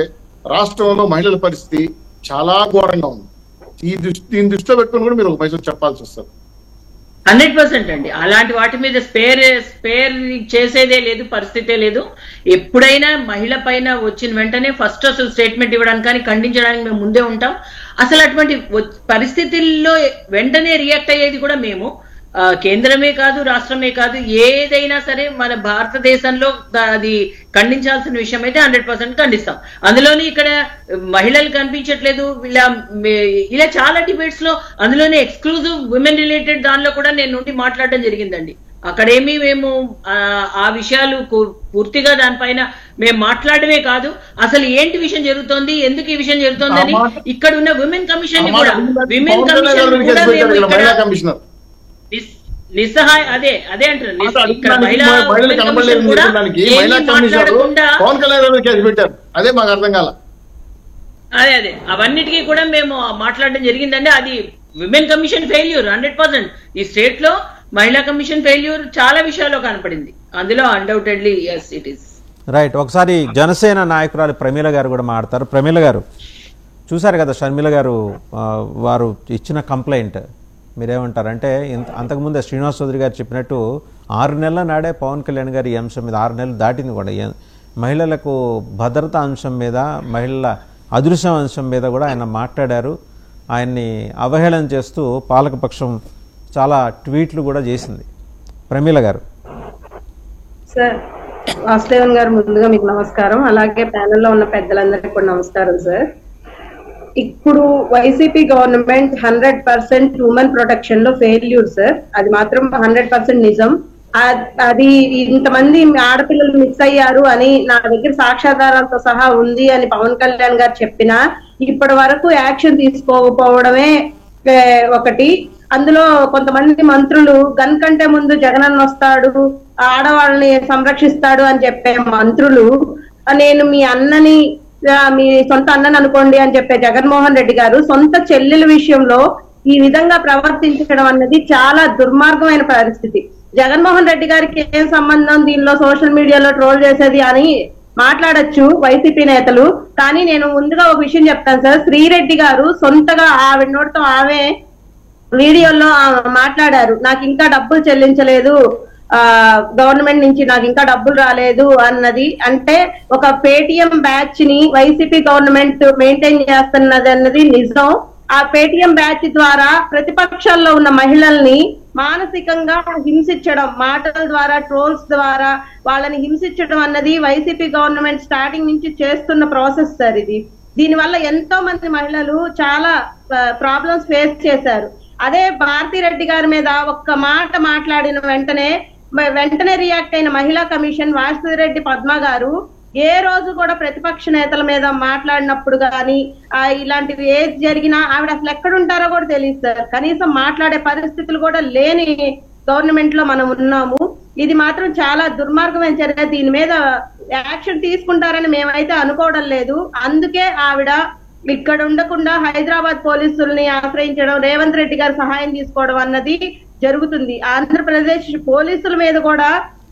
రాష్ట్రంలో మహిళల పరిస్థితి చాలా ఘోరంగా ఉంది. దీన్ని దృష్టిలో పెట్టుకుని కూడా మీరు ఒక మైసూరు చెప్పాల్సి వస్తుంది. 100% అండి. అలాంటి వాటి మీద స్పేర్ చేసేదే లేదు, పరిస్థితే లేదు. ఎప్పుడైనా మహిళ పైన వచ్చిన వెంటనే ఫస్ట్ అసలు స్టేట్మెంట్ ఇవ్వడానికి కానీ ఖండించడానికి మేము ముందే ఉంటాం. అసలు అటువంటి పరిస్థితుల్లో వెంటనే రియాక్ట్ అయ్యేది కూడా మేము. కేంద్రమే కాదు, రాష్ట్రమే కాదు, ఏదైనా సరే మన భారతదేశంలో అది ఖండించాల్సిన విషయం అయితే 100% ఖండిస్తాం. అందులోని ఇక్కడ మహిళలు కనిపించట్లేదు, ఇలా చాలా డిబేట్స్ లో, అందులోనే ఎక్స్క్లూజివ్ విమెన్ రిలేటెడ్ దానిలో కూడా నేను నుండి మాట్లాడడం జరిగిందండి. అక్కడేమీ మేము ఆ విషయాలు పూర్తిగా దానిపైన మేము మాట్లాడమే కాదు, అసలు ఏంటి విషయం జరుగుతోంది, ఎందుకు ఈ విషయం జరుగుతోంది అని ఇక్కడ ఉన్న విమెన్ కమిషన్ ని కూడా, విమెన్ కమిషన్ కూడా మేము ఇక్కడ నిస్సహాయ అదే అంటారు. అదే మాకు అర్థం కాల. అదే అవన్నిటికీ కూడా మేము మాట్లాడడం జరిగిందండి. అది విమెన్ కమిషన్ ఫెయిల్యూర్ 100%. ఈ స్టేట్ లో మహిళా కమిషన్ ఫెయిల్యూర్ చాలా విషయాల్లో కనపడింది. అందులో undoubtedly yes it is. Right. ఒకసారి జనసేన నాయకురాలు ప్రమీల గారు కూడా మాట్లాడతారు. ప్రమీల గారు చూసారు కదా షర్మిల గారు వారు ఇచ్చిన కంప్లైంట్, మీరేమంటారంటే అంతకుముందే శ్రీనివాస్ చౌదరి గారు చెప్పినట్టు 6 నెలల నాడే పవన్ కళ్యాణ్ గారు ఈ అంశం మీద, 6 నెలలు దాటింది కూడా, మహిళలకు భద్రతా అంశం మీద, మహిళల అదృశ్యం అంశం మీద కూడా ఆయన మాట్లాడారు. ఆయన్ని అవహేళన చేస్తూ పాలకపక్షం చాలా ట్వీట్లు కూడా చేసింది. ప్రమీల గారు. సార్ వాసుదేవన్ గారు, ముందుగా మీకు నమస్కారం. అలాగే ప్యానెల్లో ఉన్న పెద్దలందరికీ కూడా నమస్కారం సార్. ఇప్పుడు వైసీపీ గవర్నమెంట్ 100% ఉమెన్ ప్రొటెక్షన్ లో ఫెయిల్యూర్ సార్. అది మాత్రం 100% నిజం. అది ఇంతమంది ఆడపిల్లలు మిస్ అయ్యారు అని నా దగ్గర సాక్ష్యాధారాలతో సహా ఉంది అని పవన్ కళ్యాణ్ గారు చెప్పినా ఇప్పటి వరకు యాక్షన్ తీసుకోకపోవడమే ఒకటి. అందులో కొంతమంది మంత్రులు గన్ కంటే ముందు జగనన్న వస్తాడు, ఆడవాళ్ళని సంరక్షిస్తాడు అని చెప్పే మంత్రులు, నేను మీ అన్నని మీ సొంత అన్నని అనుకోండి అని చెప్పే జగన్మోహన్ రెడ్డి గారు సొంత చెల్లెల విషయంలో ఈ విధంగా ప్రవర్తించడం అన్నది చాలా దుర్మార్గమైన పరిస్థితి. జగన్మోహన్ రెడ్డి గారికి ఏం సంబంధం దీనిలో సోషల్ మీడియాలో ట్రోల్ చేసేది అని మాట్లాడొచ్చు వైసీపీ నేతలు. కానీ నేను ముందుగా ఒక విషయం చెప్తాను సార్, శ్రీరెడ్డి గారు సొంతగా ఆవిడ నోటితో ఆమె వీడియోలో మాట్లాడారు, నాకు ఇంకా డబ్బులు చెల్లించలేదు గవర్నమెంట్ నుంచి, నాకు ఇంకా డబ్బులు రాలేదు అన్నది. అంటే ఒక పేటిఎం బ్యాచ్ ని వైసీపీ గవర్నమెంట్ మెయింటైన్ చేస్తున్నది అన్నది నిజం. ఆ పేటిఎం బ్యాచ్ ద్వారా ప్రతిపక్షాల్లో ఉన్న మహిళల్ని మానసికంగా హింసించడం, మాటల ద్వారా ట్రోల్స్ ద్వారా వాళ్ళని హింసించడం అన్నది వైసీపీ గవర్నమెంట్ స్టార్టింగ్ నుంచి చేస్తున్న ప్రాసెస్ సార్ ఇది. దీనివల్ల ఎంతో మంది మహిళలు చాలా ప్రాబ్లమ్స్ ఫేస్ చేశారు. అదే భారతిరెడ్డి గారి మీద ఒక్క మాట మాట్లాడిన వెంటనే రియాక్ట్ అయిన మహిళా కమిషన్ వాసిరెడ్డి పద్మ గారు ఏ రోజు కూడా ప్రతిపక్ష నేతల మీద మాట్లాడినప్పుడు కానీ ఇలాంటివి ఏది జరిగినా ఆవిడ అసలు ఎక్కడుంటారో కూడా తెలియదు సార్. కనీసం మాట్లాడే పరిస్థితులు కూడా లేని గవర్నమెంట్ లో మనం ఉన్నాము. ఇది మాత్రం చాలా దుర్మార్గమైన చర్య. దీని మీద యాక్షన్ తీసుకుంటారని మేమైతే అనుకోవడం లేదు. అందుకే ఆవిడ ఇక్కడ ఉండకుండా హైదరాబాద్ పోలీసుల్ని ఆశ్రయించడం, రేవంత్ రెడ్డి గారి సహాయం తీసుకోవడం అన్నది జరుగుతుంది. ఆంధ్రప్రదేశ్ పోలీసుల మీద కూడా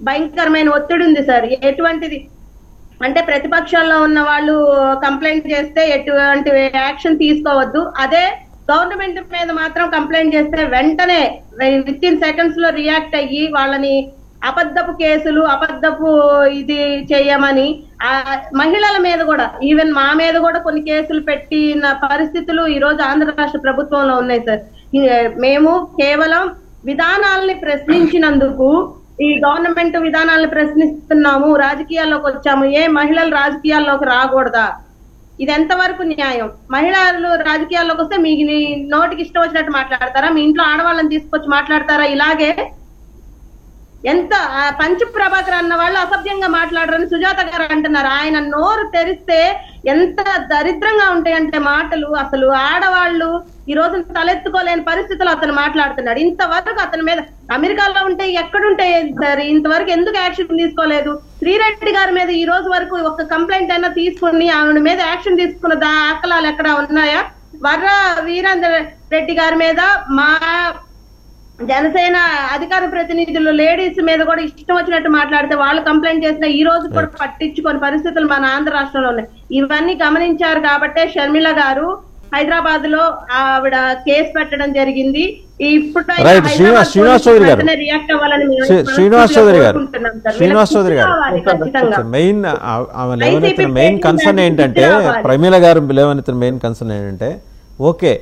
భయంకరమైన ఒత్తిడి ఉంది సార్. ఎటువంటిది అంటే ప్రతిపక్షాల్లో ఉన్న వాళ్ళు కంప్లైంట్ చేస్తే ఎటువంటి యాక్షన్ తీసుకోవద్దు, అదే గవర్నమెంట్ మీద మాత్రం కంప్లైంట్ చేస్తే వెంటనే విత్ ఇన్ సెకండ్స్ లో రియాక్ట్ అయ్యి వాళ్ళని అబద్ధపు కేసులు, అబద్ధపు ఇది చేయమని మహిళల మీద కూడా, ఈవెన్ మా మీద కూడా కొన్ని కేసులు పెట్టిన పరిస్థితులు ఈ రోజు ఆంధ్ర రాష్ట్ర ప్రభుత్వంలో ఉన్నాయి సార్. మేము కేవలం విధానాలని ప్రశ్నించినందుకు ఈ గవర్నమెంట్ విధానాలను ప్రశ్నిస్తున్నాము, రాజకీయాల్లోకి వచ్చాము, ఏ మహిళలు రాజకీయాల్లోకి రాకూడదా? ఇది ఎంతవరకు న్యాయం? మహిళలు రాజకీయాల్లోకి వస్తే మీ నోటికి ఇష్టం వచ్చినట్టు మాట్లాడతారా? మీ ఇంట్లో ఆడవాళ్ళని తీసుకొచ్చి మాట్లాడతారా? ఇలాగే ఎంత పంచ ప్రభాకర్ అన్న వాళ్ళు అసభ్యంగా మాట్లాడరని సుజాత గారు అంటున్నారు. ఆయన నోరు తెరిస్తే ఎంత దరిద్రంగా ఉంటాయంటే మాటలు, అసలు ఆడవాళ్ళు ఈ రోజు తలెత్తుకోలేని పరిస్థితులు అతను మాట్లాడుతున్నాడు. ఇంతవరకు అతని మీద అమెరికాలో ఉంటే ఎక్కడుంటాయి సార్, ఇంతవరకు ఎందుకు యాక్షన్ తీసుకోలేదు? శ్రీరెడ్డి గారి మీద ఈ రోజు వరకు ఒక కంప్లైంట్ అయినా తీసుకుని ఆవిడ మీద యాక్షన్ తీసుకున్న దాఖలాలు ఎక్కడ ఉన్నాయా? వర్ర వీరేంద్ర రెడ్డి గారి మీద మా జనసేన అధికార ప్రతినిధులు లేడీస్ మీద కూడా ఇష్టం వచ్చినట్టు మాట్లాడితే వాళ్ళు కంప్లైంట్ చేసిన ఈ రోజు కూడా పట్టించుకొని పరిస్థితులు మన ఆంధ్ర రాష్ట్రంలో ఉన్నాయి. ఇవన్నీ గమనించారు కాబట్టే షర్మిల గారు హైదరాబాద్ లో ఆవిడ కేసు పెట్టడం జరిగింది. ఇప్పుడు శ్రీనివాస్ చౌదరి గారు మెయిన్ కన్సర్న్ ఏంటంటే, ప్రమీల గారు లేవనెత్తిన మెయిన్ కన్సర్న్ ఏంటంటే, ఓకే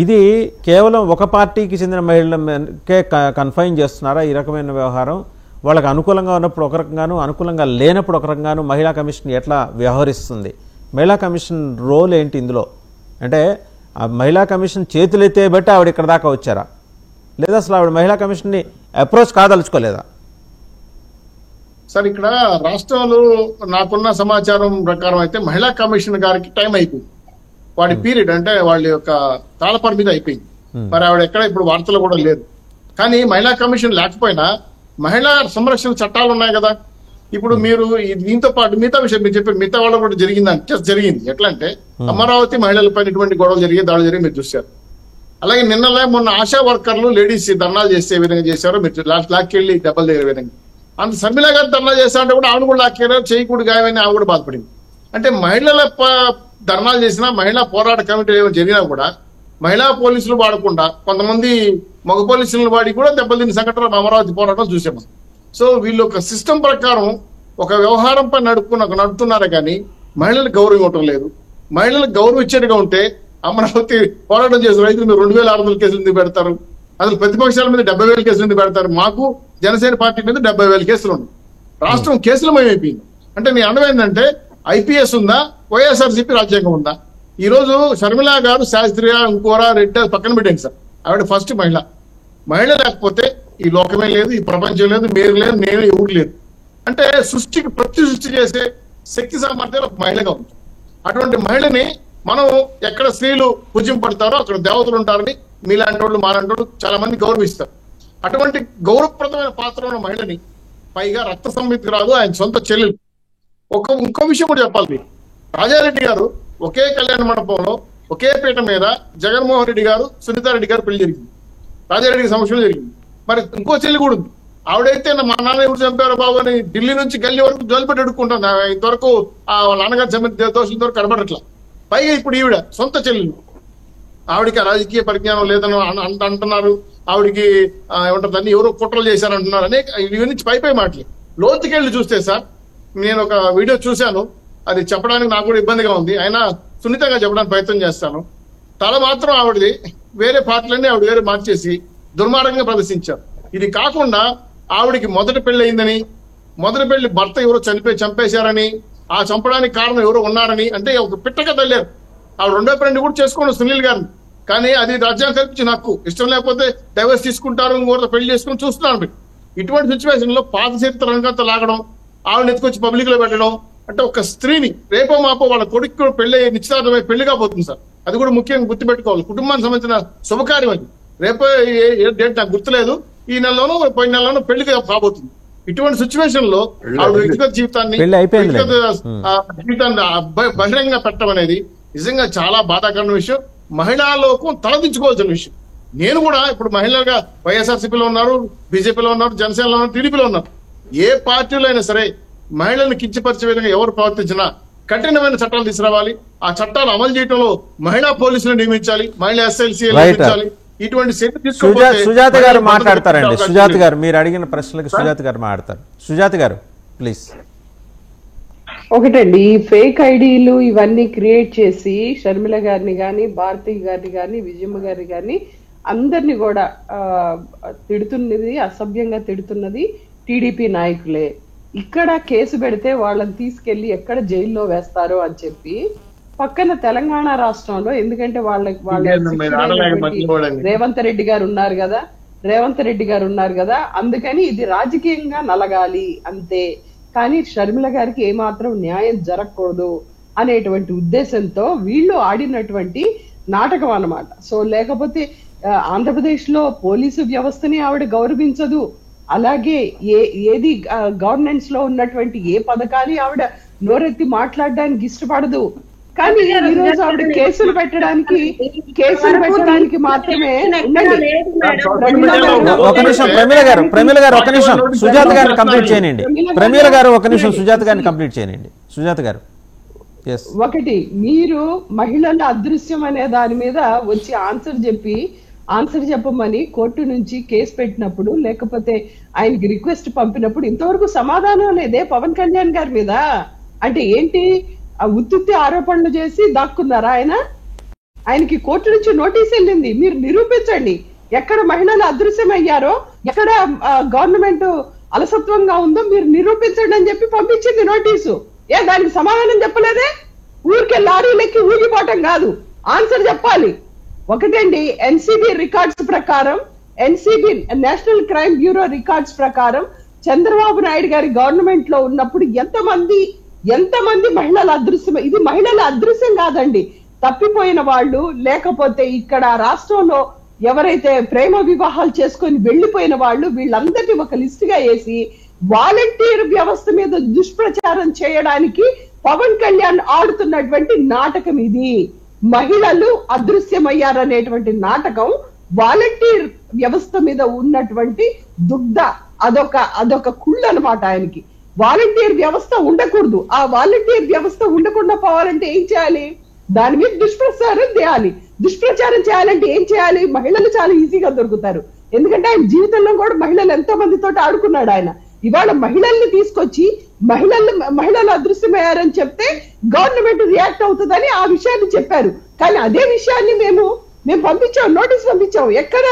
ఇది కేవలం ఒక పార్టీకి చెందిన మహిళలకే కన్ఫైన్ చేస్తున్నారా ఈ రకమైన వ్యవహారం? వాళ్ళకి అనుకూలంగా ఉన్నప్పుడు ఒక రకంగాను, అనుకూలంగా లేనప్పుడు ఒక రకంగాను మహిళా కమిషన్ ఎట్లా వ్యవహరిస్తుంది? మహిళా కమిషన్ రోల్ ఏంటి ఇందులో? అంటే ఆ మహిళా కమిషన్ చేతులెత్తే బట్టి ఆవిడ ఇక్కడ దాకా వచ్చారా, లేదా అసలు ఆవిడ మహిళా కమిషన్ని అప్రోచ్ కాదలుచుకోలేదా? సార్ ఇక్కడ రాష్ట్రంలో నాకున్న సమాచారం ప్రకారం అయితే మహిళా కమిషన్ గారికి టైం అయిపోయింది, వాడి పీరియడ్ అంటే వాళ్ళ యొక్క కాల పరిమితి అయిపోయింది. మరి ఆవిడ ఎక్కడ ఇప్పుడు వార్తలు కూడా లేదు. కానీ మహిళా కమిషన్ లేకపోయినా మహిళా సంరక్షణ చట్టాలు ఉన్నాయి కదా. ఇప్పుడు మీరు దీంతో పాటు మిగతా విషయం మీరు చెప్పారు, మిగతా వాళ్ళు కూడా జరిగిందంటే జరిగింది. ఎట్లా అంటే అమరావతి మహిళలపై ఇటువంటి గొడవలు జరిగి దాడులు జరిగి మీరు చూశారు. అలాగే నిన్నలే మొన్న ఆశా వర్కర్లు లేడీస్ ధర్నాలు చేసే విధంగా చేశారు, మీరు లాక్కెళ్ళి దెబ్బలు దగ్గర విధంగా. అంత శర్మిల గారు ధర్నా చేస్తారంటే కూడా ఆవిడ కూడా లాక్కెళ్ళారు, చేయకూడదు గాయమని ఆవిడ కూడా బాధపడింది. అంటే మహిళల ధర్నాలు చేసినా, మహిళా పోరాట కమిటీ జరిగినా కూడా మహిళా పోలీసులు వాడకుండా కొంతమంది మగ పోలీసులను వాడి కూడా దెబ్బతిన్న సంఘటన అమరావతి పోరాటం చూసాము. సో వీళ్ళు ఒక సిస్టమ్ ప్రకారం ఒక వ్యవహారంపై నడుపుతున్నారే కానీ మహిళలకు గౌరవం ఇవ్వటం లేదు. మహిళలకు గౌరవం ఇచ్చేట్టుగా ఉంటే అమరావతి పోరాటం చేసిన రైతులు మీరు 2600 కేసులు ఎందుకు పెడతారు? అసలు ప్రతిపక్షాల మీద 70,000 కేసులు ఎందుకు పెడతారు? మాకు జనసేన పార్టీ మీద 70,000 కేసులు ఉన్నాయి. రాష్ట్రం కేసులమయమైపోయింది. అంటే నీ అండం ఏంటంటే ఐపీఎస్ ఉందా, వైఎస్ఆర్సీపీ రాజ్యాంగం ఉందా? ఈ రోజు షర్మిల గారు శాస్త్రీయ, ఇంకోరా, రెడ్డి పక్కన పెట్టండి సార్, ఆవిడ ఫస్ట్ మహిళ. మహిళ లేకపోతే ఈ లోకమే లేదు, ఈ ప్రపంచం లేదు, మీరు లేదు, నేను ఎవరు లేదు. అంటే సృష్టికి ప్రతి సృష్టి చేసే శక్తి సామర్థ్యాలు ఒక మహిళగా ఉంది. అటువంటి మహిళని మనం ఎక్కడ స్త్రీలు పూజింపడతారో అక్కడ దేవతలు ఉంటారని మీలాంటి వాళ్ళు మాలాంటి వాళ్ళు చాలా మంది గౌరవిస్తారు. అటువంటి గౌరవప్రదమైన పాత్ర ఉన్న మహిళని, పైగా రక్త సంబంధికి రాదు, ఆయన సొంత చెల్లెలు. ఇంకో విషయం కూడా చెప్పాలి మీకు. రాజారెడ్డి గారు ఒకే కళ్యాణ మండపంలో ఒకే పీట మీద జగన్మోహన్ రెడ్డి గారు, సునీతారెడ్డి గారు పెళ్లి జరిగింది. రాజారెడ్డి సమక్షంలో జరిగింది. మరి ఇంకో చెల్లి కూడా ఉంది. ఆవిడైతే మా నాన్న ఎవరు చంపారు బాబు అని ఢిల్లీ నుంచి గల్లీ వరకు జోలిపెట్టి అడుక్కుంటాను. ఇంతవరకు వాళ్ళ నాన్నగారు చంపిన దోషుల వరకు కనబడట్లా. పైగా ఇప్పుడు ఈవిడ సొంత చెల్లెలు. ఆవిడికి రాజకీయ పరిజ్ఞానం లేదని అంటున్నారు. ఆవిడికి ఏమంటారు దాన్ని ఎవరో కుట్రలు చేశారంటున్నారు. అనేక ఇవన్నీ పై మాటలు. లోతుకెళ్ళి చూస్తే సార్, నేను ఒక వీడియో చూశాను, అది చెప్పడానికి నాకు కూడా ఇబ్బందిగా ఉంది. అయినా సున్నితంగా చెప్పడానికి ప్రయత్నం చేస్తాను. తల మాత్రం ఆవిడది వేరే పార్టీలన్నీ ఆవిడ వేరే మార్చేసి దుర్మార్గంగా ప్రదర్శించారు. ఇది కాకుండా ఆవిడికి మొదటి పెళ్లి అయిందని, మొదటి పెళ్లి భర్త ఎవరో చంపేశారని, ఆ చంపడానికి కారణం ఎవరో ఉన్నారని, అంటే ఒక పిట్టక తల్లారు. ఆవిడ రెండో పెళ్లి కూడా చేసుకోండి సునీల్ గారిని, కానీ అది రాజ్యాంగం కల్పించి నాకు ఇష్టం లేకపోతే డైవర్స్ తీసుకుంటారు, ఇంకోరితో పెళ్లి చేసుకుని చూస్తున్నాను. ఇటువంటి సిచ్యువేషన్ లో పాత చరిత్ర రంగంతా లాగడం, ఆవిడ ఎత్తుకొచ్చి పబ్లిక్ లో పెట్టడం, అంటే ఒక స్త్రీని రేపో మాపో వాళ్ళ కొడుకు పెళ్లి నిశ్చితార్థమై పెళ్లిగా పోతుంది సార్. అది కూడా ముఖ్యంగా గుర్తుపెట్టుకోవాలి. కుటుంబానికి సంబంధించిన శుభకార్యం అది. రేపో డేట్ నాకు గుర్తులేదు, ఈ నెలలోనూ పోయిన నెలలోనూ పెళ్లిగా కాబోతుంది. ఇటువంటి సిచ్యువేషన్ లో ఆవిడ వ్యక్తిగత జీవితాన్ని బహిరంగంగా పెట్టడం అనేది నిజంగా చాలా బాధాకరమైన విషయం. మహిళా లోకం తలదించుకోవాల్సిన విషయం. నేను కూడా ఇప్పుడు మహిళలుగా వైఎస్ఆర్సీపీలో ఉన్నారు, బీజేపీలో ఉన్నారు, జనసేనలో ఉన్నారు, టీడీపీలో ఉన్నారు. ఏ పార్టీలో అయినా సరే మహిళలను కించపరిచే విధంగా ఎవరు ప్రవర్తించినా కఠినమైన చట్టాలు తీసుకురావాలి. ఆ చట్టాలు అమలు చేయడంలో మహిళా పోలీసులను నియమించాలి, మహిళా ఎస్ఎల్సీ నియమించాలి. ఇటువంటి సుజాత గారు మాట్లాడతారండి. సుజాత గారు మీరు అడిగిన ప్రశ్నలకు సుజాత గారు మాట్లాడతారు. సుజాత గారు ప్లీజ్. ఒకటండి, ఈ ఫేక్ ఐడీలు ఇవన్నీ క్రియేట్ చేసి షర్మిల గారిని కానీ, భారతి గారిని కానీ, విజయమ్మ గారిని కానీ అందరినీ కూడా తిడుతున్నది, అసభ్యంగా తిడుతున్నది టీడీపీ నాయకులే. ఇక్కడ కేసు పెడితే వాళ్ళని తీసుకెళ్లి ఎక్కడ జైల్లో వేస్తారో అని చెప్పి పక్కన తెలంగాణ రాష్ట్రంలో, ఎందుకంటే వాళ్ళ రేవంత్ రెడ్డి గారు ఉన్నారు కదా, అందుకని ఇది రాజకీయంగా నలగాలి అంతే, కానీ షర్మిల గారికి ఏమాత్రం న్యాయం జరగకూడదు అనేటువంటి ఉద్దేశంతో వీళ్ళు ఆడినటువంటి నాటకం అన్నమాట. సో లేకపోతే ఆంధ్రప్రదేశ్ లో పోలీసు వ్యవస్థని ఆవిడ గౌరవించదు, అలాగే ఏది గవర్నెన్స్ లో ఉన్నటువంటి ఏ పథకాన్ని ఆవిడ నోరెత్తి మాట్లాడడానికి ఇష్టపడదు. కానీ ఈ రోజు ఆవిడ కేసులు పెట్టడానికి మాత్రమే. ఒక నిమిషం ప్రమీల గారు ఒక నిమిషం సుజాత గారిని కంప్లీట్ చేయనండి. ప్రమీల గారు ఒక నిమిషం సుజాత గారిని కంప్లీట్ చేయనండి. సుజాత గారు ఒకటి, మీరు మహిళల అదృశ్యం అనే దాని మీద వచ్చి ఆన్సర్ చెప్పమని కోర్టు నుంచి కేసు పెట్టినప్పుడు, లేకపోతే ఆయనకి రిక్వెస్ట్ పంపినప్పుడు ఇంతవరకు సమాధానం లేదే పవన్ కళ్యాణ్ గారి మీద. అంటే ఏంటి, ఉత్తుత్తి ఆరోపణలు చేసి దాక్కున్నారా ఆయనకి కోర్టు నుంచి నోటీస్ వెళ్ళింది, మీరు నిరూపించండి ఎక్కడ మహిళలు అదృశ్యమయ్యారో, ఎక్కడ గవర్నమెంట్ అలసత్వంగా ఉందో మీరు నిరూపించండి అని చెప్పి పంపించింది నోటీసు. దానికి సమాధానం చెప్పలేదే? ఊరికే లారీలెక్కి ఊగిపోవటం కాదు, ఆన్సర్ చెప్పాలి. ఒకటండి, ఎన్సీబీ రికార్డ్స్ ప్రకారం, NCB national crime bureau records ప్రకారం చంద్రబాబు నాయుడు గారి గవర్నమెంట్ లో ఉన్నప్పుడు ఎంతమంది మహిళల అదృశ్యం. ఇది మహిళల అదృశ్యం కాదండి, తప్పిపోయిన వాళ్ళు, లేకపోతే ఇక్కడ రాష్ట్రంలో ఎవరైతే ప్రేమ వివాహాలు చేసుకొని వెళ్లిపోయిన వాళ్ళు, వీళ్ళందరినీ ఒక లిస్ట్ గా వేసి వాలంటీర్ వ్యవస్థ మీద దుష్ప్రచారం చేయడానికి పవన్ కళ్యాణ్ ఆడుతున్నటువంటి నాటకం ఇది. మహిళలు అదృశ్యమయ్యారనేటువంటి నాటకం వాలంటీర్ వ్యవస్థ మీద ఉన్నటువంటి అదొక కుళ్ళు అనమాట ఆయనకి. వాలంటీర్ వ్యవస్థ ఉండకూడదు. ఆ వాలంటీర్ వ్యవస్థ ఉండకుండా పోవాలంటే ఏం చేయాలి? దాని మీద దుష్ప్రచారం చేయాలంటే ఏం చేయాలి? మహిళలు చాలా ఈజీగా దొరుకుతారు. ఎందుకంటే ఆయన జీవితంలో కూడా మహిళలు ఎంతో మందితో ఆడుకున్నాడు ఆయన. ఇవాళ మహిళల్ని తీసుకొచ్చి మహిళలు అదృశ్యమయ్యారని చెప్తే గవర్నమెంట్ రియాక్ట్ అవుతుందని ఆ విషయాన్ని చెప్పారు. కానీ అదే విషయాన్ని మేము పంపించాం, నోటీస్ పంపించాం. ఎక్కడ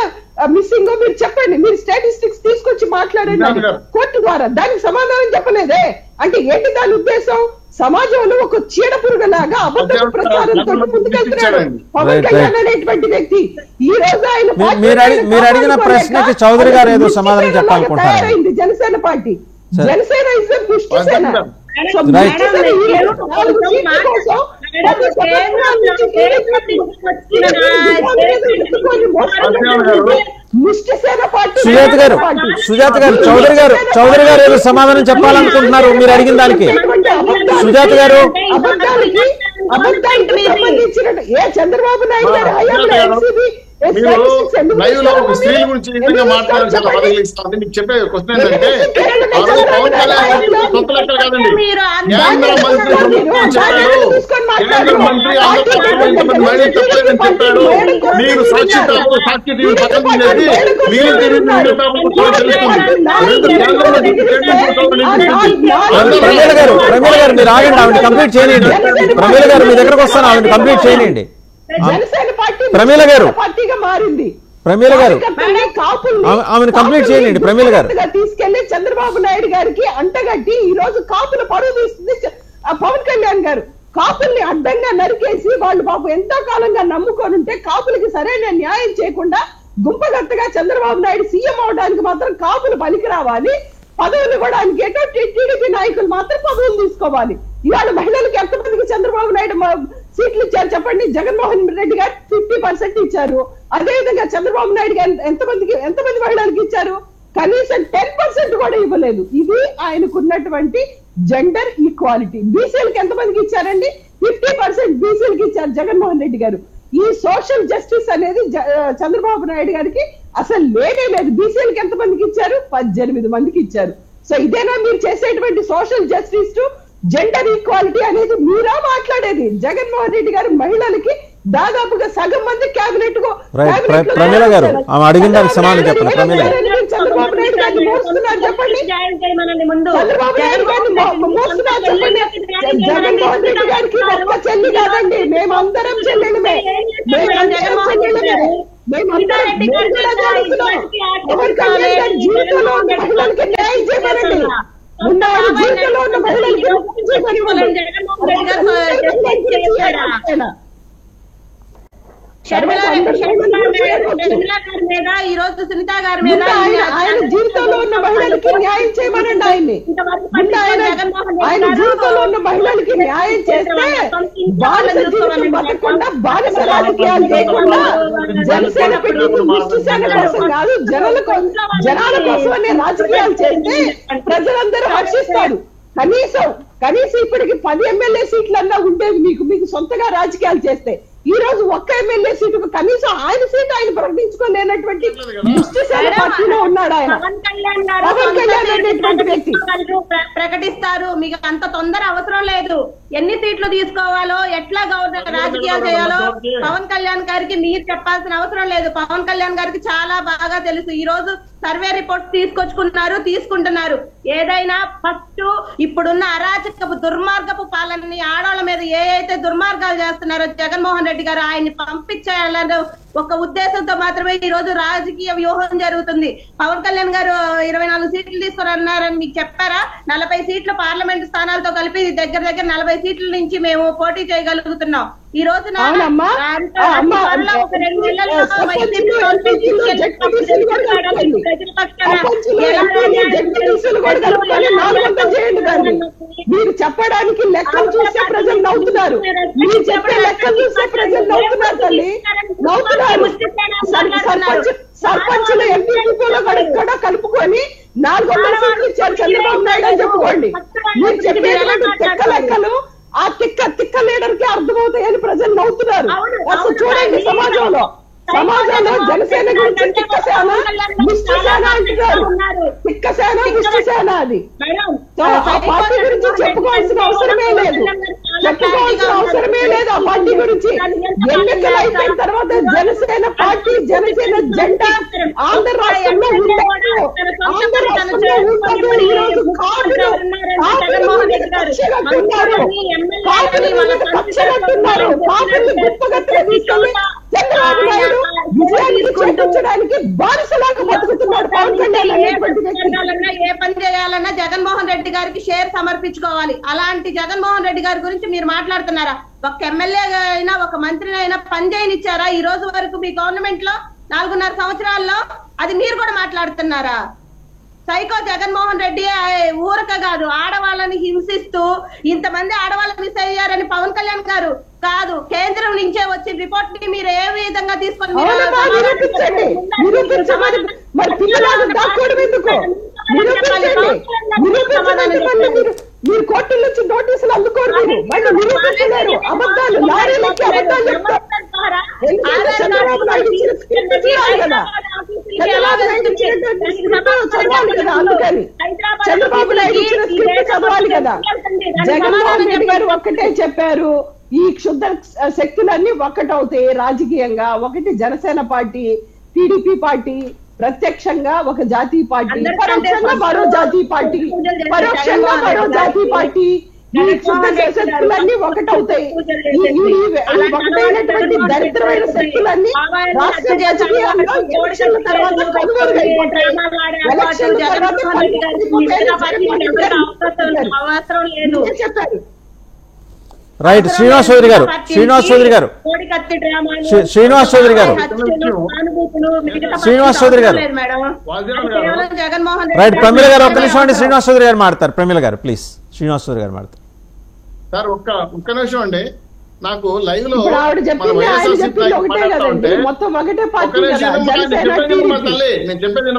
మిస్సింగ్ మీరు చెప్పండి, మీరు స్టాటిస్టిక్స్ తీసుకొచ్చి మాట్లాడండి కోర్టు ద్వారా. దానికి సమాధానం చెప్పలేదే. అంటే ఏంటి దాని ఉద్దేశం? సమాజంలో ఒక చీడ పురుగులాగా అబద్ధ ప్రచారంతో ముందుకెళ్తున్నాడు పవన్ కళ్యాణ్ అనేటువంటి వ్యక్తి. ఈ రోజు ఆయన మీరు అడిగిన ప్రశ్నకి చౌదరి గారు ఏదో సమాధానం చెప్పాలనుకుంటున్నారు. జనసేన పార్టీ, జనసేన ఇస్ పుష్టి సేన. సుజాత గారు చౌదరి గారు ఏదో సమాధానం చెప్పాలనుకుంటున్నారు మీరు అడిగిన దానికి. సుజాత గారు చంద్రబాబు నాయుడు లైవ్ లో స్త్రీల గురించి నిజంగా మాట్లాడాలి చాలా బదిలిస్తుంది. మీకు చెప్పే క్వశ్చన్ ఏంటంటే పవన్ కళ్యాణ్ సొంత లెక్కలు కాదండి, కేంద్ర మంత్రి చెప్పాడు, కేంద్ర మంత్రి ఆంధ్రప్రదేశ్ మహిళలు చెప్పలేదని చెప్పాడు. మీరు సాక్షి టీవీ పక్కన తీసేది మీరు తెలుస్తుంది. ప్రమీల గారు మీరు ఆగండి, ఆవిడ కంప్లీట్ చేయలేండి. ప్రమీల గారు మీ దగ్గరకు వస్తాను, ఆవిడ కంప్లీట్ చేయలేండి. జనసేన పార్టీ ప్రమీల గారు పార్టీగా మారింది. ప్రమీల గారు ఆమెను కంప్లీట్ చేయండి. ప్రమీల గారు తీసుకెళ్లి చంద్రబాబు నాయుడు గారికి అంటగట్టి ఈ రోజు కాపుల పరువు తీస్తుంది పవన్ కళ్యాణ్ గారు. కాపుల్ని అడ్డంగా నరికేసి వాళ్ళు పాపం ఎంతో కాలంగా నమ్ముకొని ఉంటే కాపులకి సరైన న్యాయం చేయకుండా గుంపగత్తగా చంద్రబాబు నాయుడు సీఎం అవడానికి మాత్రం కాపులు పనికి రావాలి, పదవులు ఇవ్వడానికి ఏటో టీడీపీ నాయకులు మాత్రం పదవులు తీసుకోవాలి. ఇవాళ మహిళలకు ఎంతమందికి చంద్రబాబు నాయుడు సీట్లు ఇచ్చారు చెప్పండి? జగన్మోహన్ రెడ్డి గారు 50% ఇచ్చారు. అదేవిధంగా చంద్రబాబు నాయుడు గారు ఎంతమంది మహిళలకు ఇచ్చారు? కనీసం 10% కూడా ఇవ్వలేదు. ఇది ఆయనకున్నటువంటి జెండర్ ఈక్వాలిటీ. బీసీలకు ఎంతమందికి ఇచ్చారండి? 50% బీసీలకు ఇచ్చారు జగన్మోహన్ రెడ్డి గారు. ఈ సోషల్ జస్టిస్ అనేది చంద్రబాబు నాయుడు గారికి అసలు లేనే లేదు. బీసీలకు ఎంతమందికి ఇచ్చారు? 18 మందికి ఇచ్చారు. సో ఇదేనా మీరు చేసేటువంటి సోషల్ జస్టిస్, జెండర్ ఈక్వాలిటీ అనేది మీరా మాట్లాడేది? జగన్మోహన్ రెడ్డి గారు మహిళలకి దాదాపుగా సగం మంది క్యాబినెట్ ప్రమీల గారు ఆమె అడిగిన దానికి సమాధానం చెప్పండి. ప్రమీల గారు చంద్రబాబు నాయుడు గారిని మోస్తున్నారు చెప్పండి, చంద్రబాబు నాయుడు గారిని మోస్తున్నారు చెప్పండి. జగన్మోహన్ రెడ్డి గారికి ఒక్క చెల్లి కాదండి, మేమందరం చెల్లెలమే, జీవితంలో ఉన్న మహిళలకి న్యాయం చేయమనండి. జీవితంలో ఉన్న మహిళలకి ఆయన జీవితంలో ఉన్న మహిళలకి న్యాయం చేయమనండి. ఆయన జీవితంలో ఉన్న మహిళలకి న్యాయం చేస్తే బానిస జీవితం బతకకుండా, బానిస రాజకీయాలు చేయకుండా జనసేన పెట్టింది నిష్ఠసేన కోసం కాదు, జనాల కోసమనే రాజకీయాలు చేస్తే ప్రజలందరూ హర్షిస్తారు. కనీసం ఇప్పటికి 10 ఎమ్మెల్యే సీట్లన్నా ఉండేవి మీకు సొంతగా రాజకీయాలు చేస్తే. ఈ రోజు ఒక్క ఎమ్మెల్యే సీటుకు కనీసం ఆయన సీటు ఆయన ప్రకటించుకోలేనటువంటి పార్టీలో ఉన్నాడు ఆయన. పవన్ కళ్యాణ్ అనేటువంటి వ్యక్తి ప్రకటిస్తారు. మీకు అంత తొందర అవసరం లేదు. ఎన్ని సీట్లు తీసుకోవాలో, ఎట్లా గవర్నర్ రాజకీయాలు చేయాలో పవన్ కళ్యాణ్ గారికి మీరు చెప్పాల్సిన అవసరం లేదు. పవన్ కళ్యాణ్ గారికి చాలా బాగా తెలుసు. ఈ రోజు సర్వే రిపోర్ట్స్ తీసుకుంటున్నారు. ఏదైనా ఫస్ట్ ఇప్పుడున్న అరాచకపు దుర్మార్గపు పాలనని, ఆడవాళ్ళ మీద ఏ అయితే దుర్మార్గాలు చేస్తున్నారో జగన్మోహన్ రెడ్డి గారు ఆయన్ని పంపించేయాలన్న ఒక ఉద్దేశంతో మాత్రమే ఈ రోజు రాజకీయ వ్యూహం జరుగుతుంది. పవన్ కళ్యాణ్ గారు 24 సీట్లు తీసుకున్నారని మీకు చెప్పారా? 40 సీట్లు పార్లమెంట్ స్థానాలతో కలిపి దగ్గర 40 సీట్ల నుంచి మేము పోటీ చేయగలుగుతున్నాం. ఈ రోజున మీరు చెప్పడానికి లెక్కలు చూస్తే ప్రజలు నవ్వుతున్నారు. మీరు చెప్పే లెక్కలు చూస్తే ప్రజలు నవ్వుతున్నారు తల్లి, నవ్వుతున్నారు. సర్పంచులు ఎంపీలో కూడా కలుపుకొని 400 సీట్లు ఇచ్చారు చంద్రబాబు నాయుడు అని చెప్పుకోండి. మీరు చెప్పేటువంటి తిక్క లెక్కలు ఆ తిక్క లీడర్ కి అర్థమవుతాయని ప్రజలు నవ్వుతున్నారు. అసలు చూడండి, సమాజంలో జనసేన గురించి తిక్కసేన నిష్ఠసేన అంటున్నారు. తిక్కసేన నిష్ఠసేన అది. ఆ పార్టీ గురించి చెప్పుకోవాల్సిన అవసరమే లేదు. ఆ పార్టీ గురించి. ఎన్నికలు అయిపోయిన తర్వాత జనసేన పార్టీ, జనసేన జెండా ఆంధ్ర రాష్ట్రంలో ఉండదు. ఆంధ్ర రాష్ట్రంలో ఉండదు. ఈ రోజు కాపులు కక్షగట్టున్నారు. కాపుల్ని గొప్పగట్టుగా తీసుకెళ్లి చంద్రబాబు నాయుడు విజయాన్ని చేకూర్చడానికి బానిసలాగా బతుకుతున్నాడు పవన్ కళ్యాణ్ అనేటువంటి వ్యక్తి. ఏ పని చేయాలన్నా జగన్మోహన్ రెడ్డి గారికి షేర్ సమర్పించుకోవాలి. అలాంటి జగన్మోహన్ రెడ్డి గారి గురించి మీరు మాట్లాడుతున్నారా? ఒక ఎమ్మెల్యే అయినా, ఒక మంత్రి అయినా పని చేయనిచ్చారా ఈ రోజు వరకు మీ గవర్నమెంట్ లో? 4.5 సంవత్సరాల్లో అది మీరు కూడా మాట్లాడుతున్నారా? సైకో జగన్మోహన్ రెడ్డి ఊరక కాదు, ఆడవాళ్ళని హింసిస్తూ ఇంతమంది ఆడవాళ్ళు మిస్ అయ్యారని పవన్ కళ్యాణ్ గారు కాదు, కేంద్రం నుంచే వచ్చిన రిపోర్ట్ ని మీరు ఏ విధంగా తీసుకొని మీరు కోర్టుల నుంచి నోటీసులు అందుకోరు, నిరూపించలేరు, అబద్ధాలు లారీలకి అబద్ధాలు చెప్తారు. చంద్రబాబు నాయుడు ఇచ్చిన స్క్రిప్ట్ చూడాలి కదా, చంద్రబాబు నాయుడు ఇచ్చిన స్క్రిప్ట్ చదవాలి కదా, అందుకని చంద్రబాబు నాయుడు ఇచ్చిన స్క్రిప్ట్ చదవాలి కదా. జగన్మోహన్ రెడ్డి గారు ఒక్కటే చెప్పారు, ఈ క్షుద్ర శక్తులన్నీ ఒక్కటవుతాయి రాజకీయంగా. ఒకటి జనసేన పార్టీ, టీడీపీ పార్టీ, ప్రత్యక్షంగా ఒక జాతీయ పార్టీ, పరోక్షంగా మరో జాతీయ పార్టీ, పరోక్షంగా మరో జాతీయ పార్టీ. ఈ క్షుద్ర శక్తులన్నీ ఒకటవుతాయి. ఒకటైనటువంటి దరిద్రమైన శక్తులన్నీ రాష్ట్ర రాజకీయాల్లో ఎలక్షన్ల తర్వాత కొనుగోలు అయిపోతాయి. ఎలక్షన్ల తర్వాత చెప్పారు. రైట్, శ్రీనివాస్ చౌదరి గారు, శ్రీనివాస్ చౌదరి గారు, శ్రీనివాస్ చౌదరి గారు, శ్రీనివాస్ చౌదరి గారు, రైట్. ప్రమిళ గారు ఒక్క నిమిషం అండి, శ్రీనివాస్ చౌదరి గారు మాడతారు. ప్రమిళ గారు ప్లీజ్, శ్రీనివాస్ చౌదరి గారు మాడతారు. సార్ ఒక్క నిమిషం అండి, నాకు లైవ్ లో ఆవిడ చెప్పింది ఆయన చెప్పింది ఒకటే కదండి, మొత్తం ఒకటే పార్టీ కదా. జనసేన నేను చెప్పేది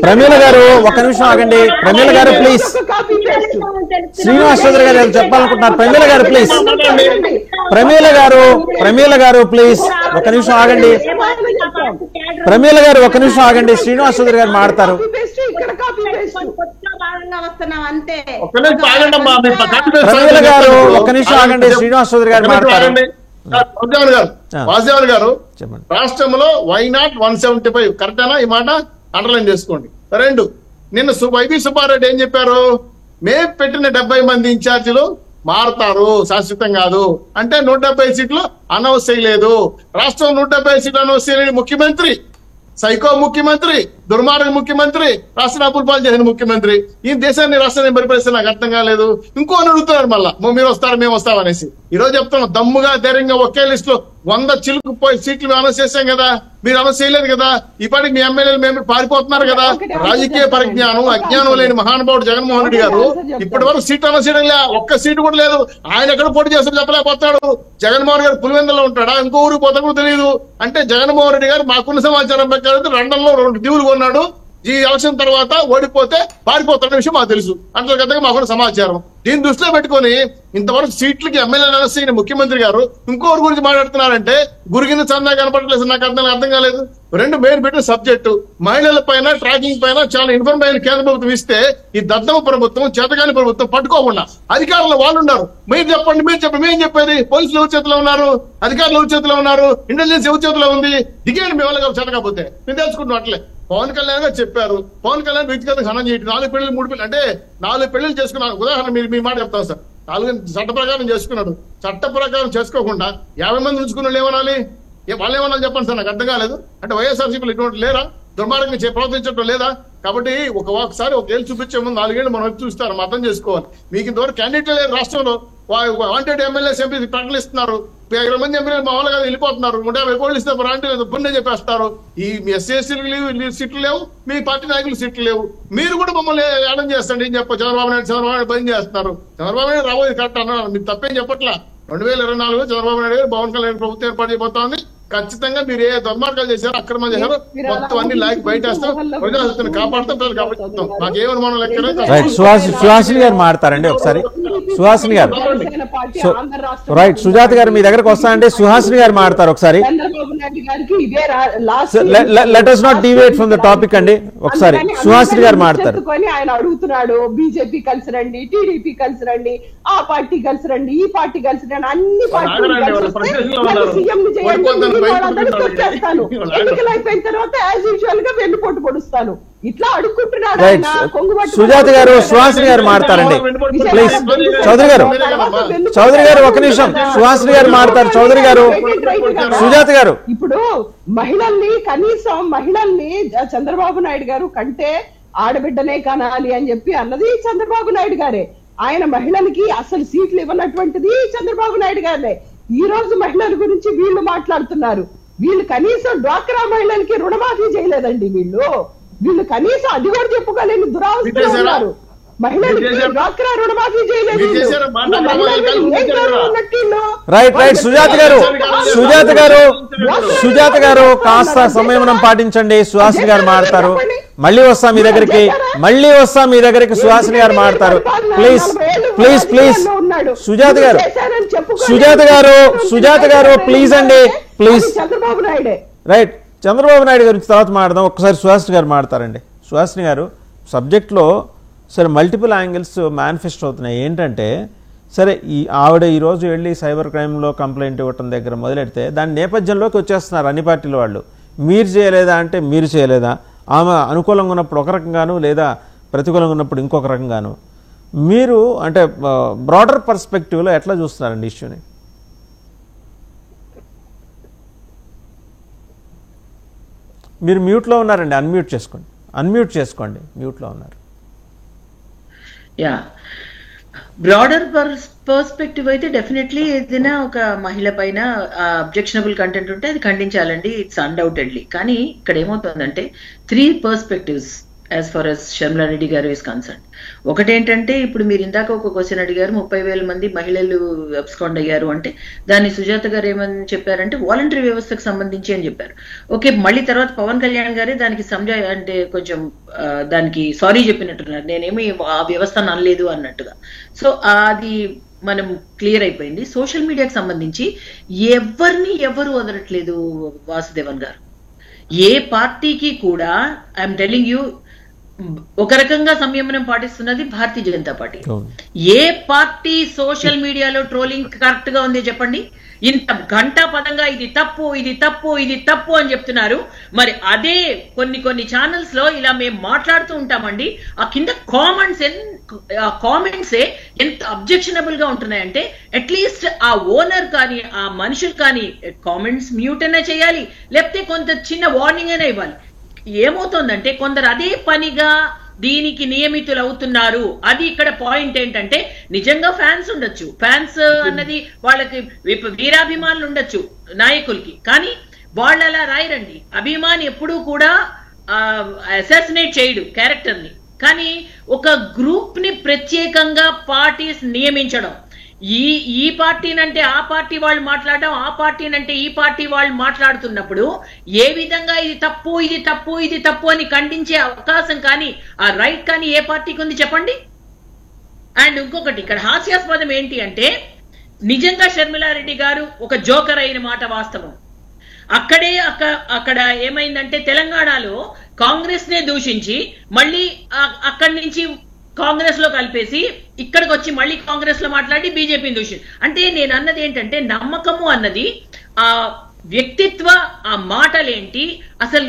ప్రమీల గారు ఒక నిమిషం ఆగండి. ప్రమీల గారు ప్లీజ్, శ్రీనివాస్ చౌదరి గారు చెప్పాలనుకుంటున్నారు. ప్రమీల గారు ప్లీజ్, ప్రమీల గారు ప్లీజ్ ఒక నిమిషం ఆగండి. ప్రమీల గారు ఒక నిమిషం ఆగండి, శ్రీనివాస్ చౌదరి గారు మాడతారు. ప్రమీల గారు ఒక నిమిషం ఆగండి, శ్రీనివాస్ చౌదరి గారు మాడతారు. వాసుదేవన్ గారు రాష్ట్రంలో వై నాట్ 175 కరెక్టేనా? ఈ మాట అండర్లైన్ చేసుకోండి. రెండు, నిన్న వైవి సుబ్బారెడ్డి ఏం చెప్పారు? మేము పెట్టిన 70 మంది ఇన్ఛార్జీలు మారుతారు, శాశ్వతం కాదు అంటే 170 సీట్లు అనౌన్స్ చేయలేదు. రాష్ట్రం 170 సీట్లు అనౌన్స్ చేయలేని ముఖ్యమంత్రి, సైకో ముఖ్యమంత్రి, దుర్మార్గ ముఖ్యమంత్రి, రాష్ట్ర అప్పులు పాలు చేసిన ముఖ్యమంత్రి. ఈ దేశాన్ని రాష్ట్రాన్ని పరిపాలిస్తే నాకు అర్థం కాలేదు. ఇంకో అడుగుతున్నారు మళ్ళా, మీరు వస్తారు మేము వస్తాం అనేసి. ఈ రోజు చెప్తున్నాం, దమ్ముగా ధైర్యంగా ఒకే లిస్ట్ లో 100 చిలుకు సీట్లు అనౌన్స్ చేశాం కదా, మీరు అనౌన్స్ చేయలేదు కదా. ఇప్పటికి మీ ఎమ్మెల్యేలు మేము పారిపోతున్నారు కదా. రాజకీయ పరిజ్ఞానం అజ్ఞానం లేని మహానుభావుడు జగన్మోహన్ రెడ్డి గారు ఇప్పటి వరకు సీట్ అనౌన్స్ చేయడం లే, ఒక్క సీటు కూడా లేదు. ఆయన ఎక్కడ పోటీ చేస్తాడు చెప్పలేకపోతాడు. జగన్మోహన్ గారు పులివెందులో ఉంటాడా, ఇంకో ఊరికి పోతా కూడా తెలియదు. అంటే జగన్మోహన్ రెడ్డి గారు మాకున్న సమాచారం ప్రకారం లండన్ లో 2 దీవులు కొన్నాడు. ఈ ఎలక్షన్ తర్వాత ఓడిపోతే పారిపోతున్న విషయం మాకు తెలుసు, అంతర్గతంగా మాకున్న సమాచారం. దీన్ని దృష్టిలో పెట్టుకుని ఇంతవరకు సీట్లకి ఎమ్మెల్యే అనౌన్స్ చేయని ముఖ్యమంత్రి గారు ఇంకోరి గురించి మాట్లాడుతున్నారంటే గురిగిన చందా కనపడలేదు. నాకు అర్థం కాలేదు. రెండు మెయిన్ పెట్టిన సబ్జెక్టు మహిళల పైన ట్రాకింగ్ పైన చాలా ఇన్ఫర్మేషన్ కేంద్ర ప్రభుత్వం ఇస్తే ఈ దద్దమ ప్రభుత్వం, చేతగాని ప్రభుత్వం పట్టుకోకుండా అధికారులు వాళ్ళు ఉన్నారు. మీరు చెప్పండి మేము చెప్పేది. పోలీసులు ఎవరి చేతిలో ఉన్నారు, అధికారులు ఎవరి చేతిలో ఉన్నారు, ఇంటెలిజెన్స్ ఎవరి చేతిలో ఉంది? దిగేయండి మీ వాళ్ళకి చేతకపోతే. నేను తెలుసుకుంటున్నాం అట్లే. పవన్ కళ్యాణ్ గారు చెప్పారు, పవన్ కళ్యాణ్ వ్యక్తిగతంగా హనం చేయడం, 4 పెళ్లి 3 పెళ్లి అంటే 4 పెళ్లిళ్ళు చేసుకున్నాను. ఉదాహరణ మీ మాట చెప్తాను సార్. 4 చట్ట ప్రకారం చేసుకున్నాడు. చట్ట ప్రకారం చేసుకోకుండా 50 మంది ఉంచుకున్న వాళ్ళు ఏమనాలి? వాళ్ళు ఏమన్నా చెప్పండి సార్, నాకు అర్థం కాలేదు. అంటే వైఎస్ఆర్సీపీలు ఇటువంటి లేరా? దుర్మార్గంగా ప్రవర్తించడం లేదా? కాబట్టి ఒకసారి 1 ఏళ్ళు చూపించే ముందు 4 ఏళ్ళు మనం చూస్తారు, మనం అర్థం చేసుకోవాలి. మీకు ఇంతవరకు క్యాండిడేట్ లేదు రాష్ట్రంలో. వాంటెడ్ ఎమ్మెల్యేస్ ఎంపీ ప్రకటిస్తున్నారు. 20 మంది ఎమ్మెల్యేలు మా వాళ్ళగా వెళ్ళిపోతున్నారు. 150 కోట్లు ఇస్తే రాంటి పుణ్యం చెప్పేస్తారు. ఈ ఎస్సీఎస్సీలు సీట్లు లేవు, మీ పార్టీ నాయకులు సీట్లు లేవు. మీరు కూడా మమ్మల్ని ఏడం చేస్తండి ఏం చెప్ప చంద్రబాబు నాయుడు బంద్ చేస్తున్నారు. చంద్రబాబు నాయుడు రాబోయే కరెక్ట్ అన్నారు, మీరు తప్పేం చెప్పట్లా. 2024 చంద్రబాబు నాయుడు గారు పవన్ కళ్యాణ్ ప్రభుత్వం ఏర్పాటు చేయబోతోంది. ఖచ్చితంగా మీరు ఏ దుర్మార్గాలు చేశారు, అక్రమం చేశారు, మొత్తం అన్ని లాగి బయటేస్తాం. ప్రజాస్వామ్యాన్ని కాపాడుతాం, ప్రజలు కాపాడుతాం. మాకేమనుమానం లెక్క. సుహాసిని గారు మాట్లాడతారండి ఒకసారి. సుహాసిని గారు, రైట్. సుజాత గారు మీ దగ్గరకు వస్తానంటే సుహాసిని గారు మాట్లాడతారు ఒకసారి. Let us not deviate from the topic అండి. ఒకసారి సుహాసిని గారు మాట్లాడతారు. ఆయన అడుగుతున్నాడు, బీజేపీ కలిసి రండి, టీడీపీ కలిసి రండి, ఆ పార్టీ కలిసి రండి, ఈ పార్టీ కలిసి రండి, అన్ని పార్టీలు సీఎం చేయండి, ఎన్నికలు అయిపోయిన తర్వాత యాజ్ యూజువల్ గా వెన్నుపోటు పొడుస్తాను ఇట్లా అడుక్కుంటున్నాడు. సుజాత గారు, సుహాసిని గారు మాట్లాడతారండి ప్లీజ్. చౌదరి గారు ఒక నిమిషం. సుహాసిని గారు మాట్లాడతారు. చౌదరి గారు, సుజాత గారు. ఇప్పుడు మహిళల్ని చంద్రబాబు నాయుడు గారు కంటే ఆడబిడ్డనే కనాలి అని చెప్పి అన్నది చంద్రబాబు నాయుడు గారే. ఆయన మహిళలకి అసలు సీట్లు ఇవ్వనటువంటిది చంద్రబాబు నాయుడు గారే. ఈ రోజు మహిళల గురించి వీళ్ళు మాట్లాడుతున్నారు. వీళ్ళు కనీసం డ్వాక్రా మహిళలకి రుణమాఫీ చేయలేదండి. వీళ్ళు కనీసం అది కూడా చెప్పుకోలేని దురావస్థలో ఉన్నారు. మహిళలకి డ్వాక్రా రుణమాఫీ చేయలేదు. రైట్ సుజాత గారు కాస్త సంయమనం పాటించండి. సుహాసిని గారు మాట్లాడతారు. మళ్ళీ వస్తాం మీ దగ్గరికి. సుహాసిని గారు మాట్లాడతారు. ప్లీజ్ సుజాత గారు ప్లీజ్ అండి, ప్లీజ్. చంద్రబాబు నాయుడే. రైట్, చంద్రబాబు నాయుడు గురించి తర్వాత మాట్లాడదాం. ఒక్కసారి సుహాసిని గారు మాట్లాడతారండి. సుహాసిని గారు, సబ్జెక్ట్లో సరే మల్టిపుల్ యాంగిల్స్ మేనిఫెస్ట్ అవుతున్నాయి. ఏంటంటే సరే ఆవిడ ఈరోజు వెళ్ళి సైబర్ క్రైమ్లో కంప్లైంట్ ఇవ్వటం దగ్గర మొదలెడితే దాని నేపథ్యంలోకి వచ్చేస్తున్నారు అన్ని పార్టీల వాళ్ళు. మీరు చేయలేదా అంటే మీరు చేయలేదా, ఆమె అనుకూలంగా ఉన్నప్పుడు ఒక రకంగాను లేదా ప్రతికూలంగా ఉన్నప్పుడు ఇంకొక రకంగాను. మీరు అంటే బ్రాడర్ పర్స్పెక్టివ్లో ఎట్లా చూస్తున్నారండి ఇష్యూని? మీరు మ్యూట్లో ఉన్నారండి, అన్మ్యూట్ చేసుకోండి. మ్యూట్లో ఉన్నారు. యా, బ్రాడర్ పర్స్పెక్టివ్ అయితే డెఫినెట్లీ ఏదైనా ఒక మహిళ పైన అబ్జెక్షనబుల్ కంటెంట్ ఉంటే అది ఖండించాలండి, ఇట్స్ అన్డౌటెడ్లీ. కానీ ఇక్కడ ఏమవుతుందంటే 3 perspectives as far as Sharmila Reddy గారు ఇస్ కన్సర్న్. ఒకటేంటంటే ఇప్పుడు మీరు ఇందాక ఒక క్వశ్చన్ అడిగారు, 30,000 మంది మహిళలు అబ్స్కాండ్ అయ్యారు అంటే దాన్ని సుజాత గారు ఏమని చెప్పారంటే వాలంటరీ వ్యవస్థకు సంబంధించి అని చెప్పారు. ఓకే, మళ్ళీ తర్వాత పవన్ కళ్యాణ్ గారే దానికి అంటే కొంచెం దానికి సారీ చెప్పినట్టున్నారు, నేనేమి ఆ వ్యవస్థ అనలేదు అన్నట్టుగా. సో అది మనం క్లియర్ అయిపోయింది. సోషల్ మీడియాకి సంబంధించి ఎవరు వదలట్లేదు వాసుదేవన్ గారు. ఏ పార్టీకి కూడా ఐఎమ్ టెలింగ్ యూ ఒక రకంగా సంయమనం పాటిస్తున్నది భారతీయ జనతా పార్టీ. ఏ పార్టీ సోషల్ మీడియాలో ట్రోలింగ్ కరెక్ట్ గా ఉంది చెప్పండి? ఇంత ఘంటా పదంగా ఇది తప్పు అని చెప్తున్నారు. మరి అదే కొన్ని ఛానల్స్ లో ఇలా మేము మాట్లాడుతూ ఉంటామండి, ఆ కింద కామెంట్సే ఎంత అబ్జెక్షనబుల్ గా ఉంటున్నాయంటే అట్లీస్ట్ ఆ ఓనర్ కానీ ఆ మనుషులు కానీ కామెంట్స్ మ్యూట్ అయినా చేయాలి, లేకపోతే కొంత చిన్న వార్నింగ్ అయినా ఇవ్వాలి. ఏమవుతోందంటే కొందరు అదే పనిగా దీనికి నియమితులు అవుతున్నారు. అది ఇక్కడ పాయింట్ ఏంటంటే నిజంగా ఫ్యాన్స్ ఉండొచ్చు, ఫ్యాన్స్ అన్నది వాళ్ళకి వీరాభిమానులు ఉండొచ్చు నాయకులకి, కానీ వాళ్ళు అలా రాయరండి. అభిమాని ఎప్పుడూ కూడా అసాసినేట్ చేయడు క్యారెక్టర్ ని, కానీ ఒక గ్రూప్ ని ప్రత్యేకంగా పార్టీస్ నియమించడం, ఈ పార్టీనంటే ఆ పార్టీ వాళ్ళు మాట్లాడడం, ఆ పార్టీనంటే ఈ పార్టీ వాళ్ళు మాట్లాడుతున్నప్పుడు ఏ విధంగా ఇది తప్పు అని ఖండించే అవకాశం కానీ ఆ రైట్ కానీ ఏ పార్టీకి ఉంది చెప్పండి? అండ్ ఇంకొకటి ఇక్కడ హాస్యాస్పదం ఏంటి అంటే నిజంగా షర్మిలారెడ్డి గారు ఒక జోకర్ అయిన మాట వాస్తవం. అక్కడ ఏమైందంటే తెలంగాణలో కాంగ్రెస్ నే దూషించి మళ్ళీ అక్కడి నుంచి కాంగ్రెస్ లో కలిపేసి ఇక్కడికి వచ్చి మళ్ళీ కాంగ్రెస్ లో మాట్లాడి బీజేపీని దూషించి. అంటే నేను అన్నది ఏంటంటే నమ్మకము అన్నది ఆ వ్యక్తిత్వ, ఆ మాటలేంటి, అసలు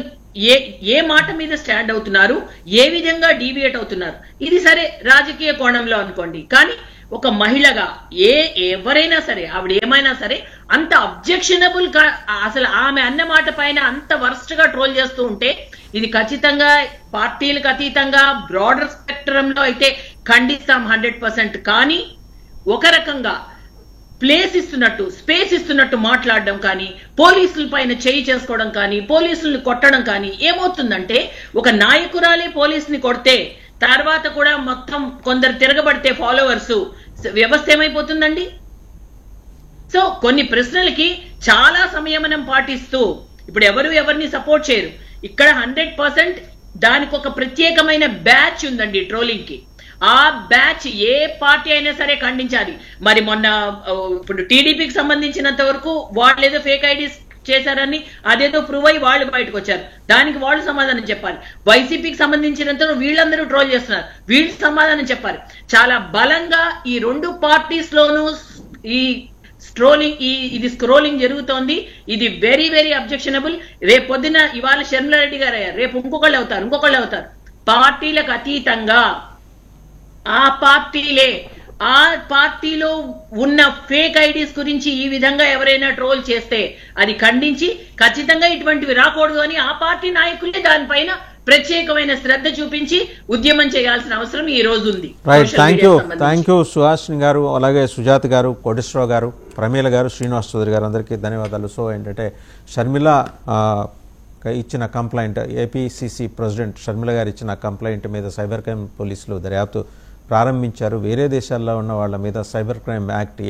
ఏ మాట మీద స్టాండ్ అవుతున్నారు, ఏ విధంగా డీవియేట్ అవుతున్నారు, ఇది సరే రాజకీయ కోణంలో అనుకోండి. కానీ ఒక మహిళగా ఎవరైనా సరే ఆవిడ ఏమైనా సరే అంత అబ్జెక్షనబుల్ గా అసలు ఆమె అన్న మాట పైన అంత వర్స్ట్ గా ట్రోల్ చేస్తూ ఉంటే ఇది ఖచ్చితంగా పార్టీలకు అతీతంగా బ్రాడర్ స్పెక్ట్రమ్ లో అయితే ఖండిస్తాం 100%. కానీ ఒక రకంగా స్పేస్ ఇస్తున్నట్టు మాట్లాడడం కానీ, పోలీసుల పైన చేయి చేసుకోవడం కానీ, పోలీసుల్ని కొట్టడం కానీ ఏమవుతుందంటే ఒక నాయకురాలే పోలీసుని కొడితే తర్వాత కూడా మొత్తం కొందరు తిరగబడితే ఫాలోవర్స్ వ్యవస్థ ఏమైపోతుందండి? సో కొన్ని ప్రశ్నలకి చాలా సంయమనం పాటిస్తూ ఇప్పుడు ఎవరిని సపోర్ట్ చేయరు. ఇక్కడ 100% దానికి ఒక ప్రత్యేకమైన బ్యాచ్ ఉందండి ట్రోలింగ్ కి. ఆ బ్యాచ్ ఏ పార్టీ అయినా సరే ఖండించాలి. మరి మొన్న ఇప్పుడు టీడీపీకి సంబంధించినంత వరకు వాళ్ళు ఏదో ఫేక్ ఐడీస్ చేశారని అదేదో ప్రూవ్ అయ్యి వాళ్ళు బయటకు వచ్చారు, దానికి వాళ్ళు సమాధానం చెప్పాలి. వైసీపీకి సంబంధించినంత వీళ్ళందరూ ట్రోల్ చేస్తున్నారు, వీళ్ళు సమాధానం చెప్పాలి. చాలా బలంగా ఈ 2 పార్టీస్ లోనూ ఈ ఇది స్క్రోలింగ్ జరుగుతోంది. ఇది వెరీ వెరీ అబ్జెక్షనబుల్. రేపు పొద్దున ఇవాళ షర్మిలారెడ్డి గారు అయ్యారు, రేపు ఇంకొకళ్ళు అవుతారు. పార్టీలకు అతీతంగా ఆ పార్టీలో ఉన్న ఫేక్ ఐడీస్ గురించి ఈ విధంగా ఎవరైనా ట్రోల్ చేస్తే అది ఖండించి ఖచ్చితంగా ఇటువంటివి రాకూడదు అని ఆ పార్టీ నాయకులే దానిపైన ప్రత్యేకమైన శ్రద్ధ చూపించి ఉద్యమం చేయాల్సిన అవసరం ఈ రోజు ఉంది. థ్యాంక్ యూ సుహాసిని గారు, అలాగే సుజాత గారు, కోటేశ్వరరావు గారు, ప్రమీల గారు, శ్రీనివాస్ చౌదరి గారు అందరికీ ధన్యవాదాలు. సో ఏంటంటే షర్మిల ఇచ్చిన కంప్లైంట్, ఏపీసీసీ ప్రెసిడెంట్ షర్మిల గారు ఇచ్చిన కంప్లైంట్ మీద సైబర్ క్రైమ్ పోలీసులు దర్యాప్తు ప్రారంభించారు. వేరే దేశాల్లో ఉన్న వాళ్ళ మీద సైబర్ క్రైమ్ యాక్ట్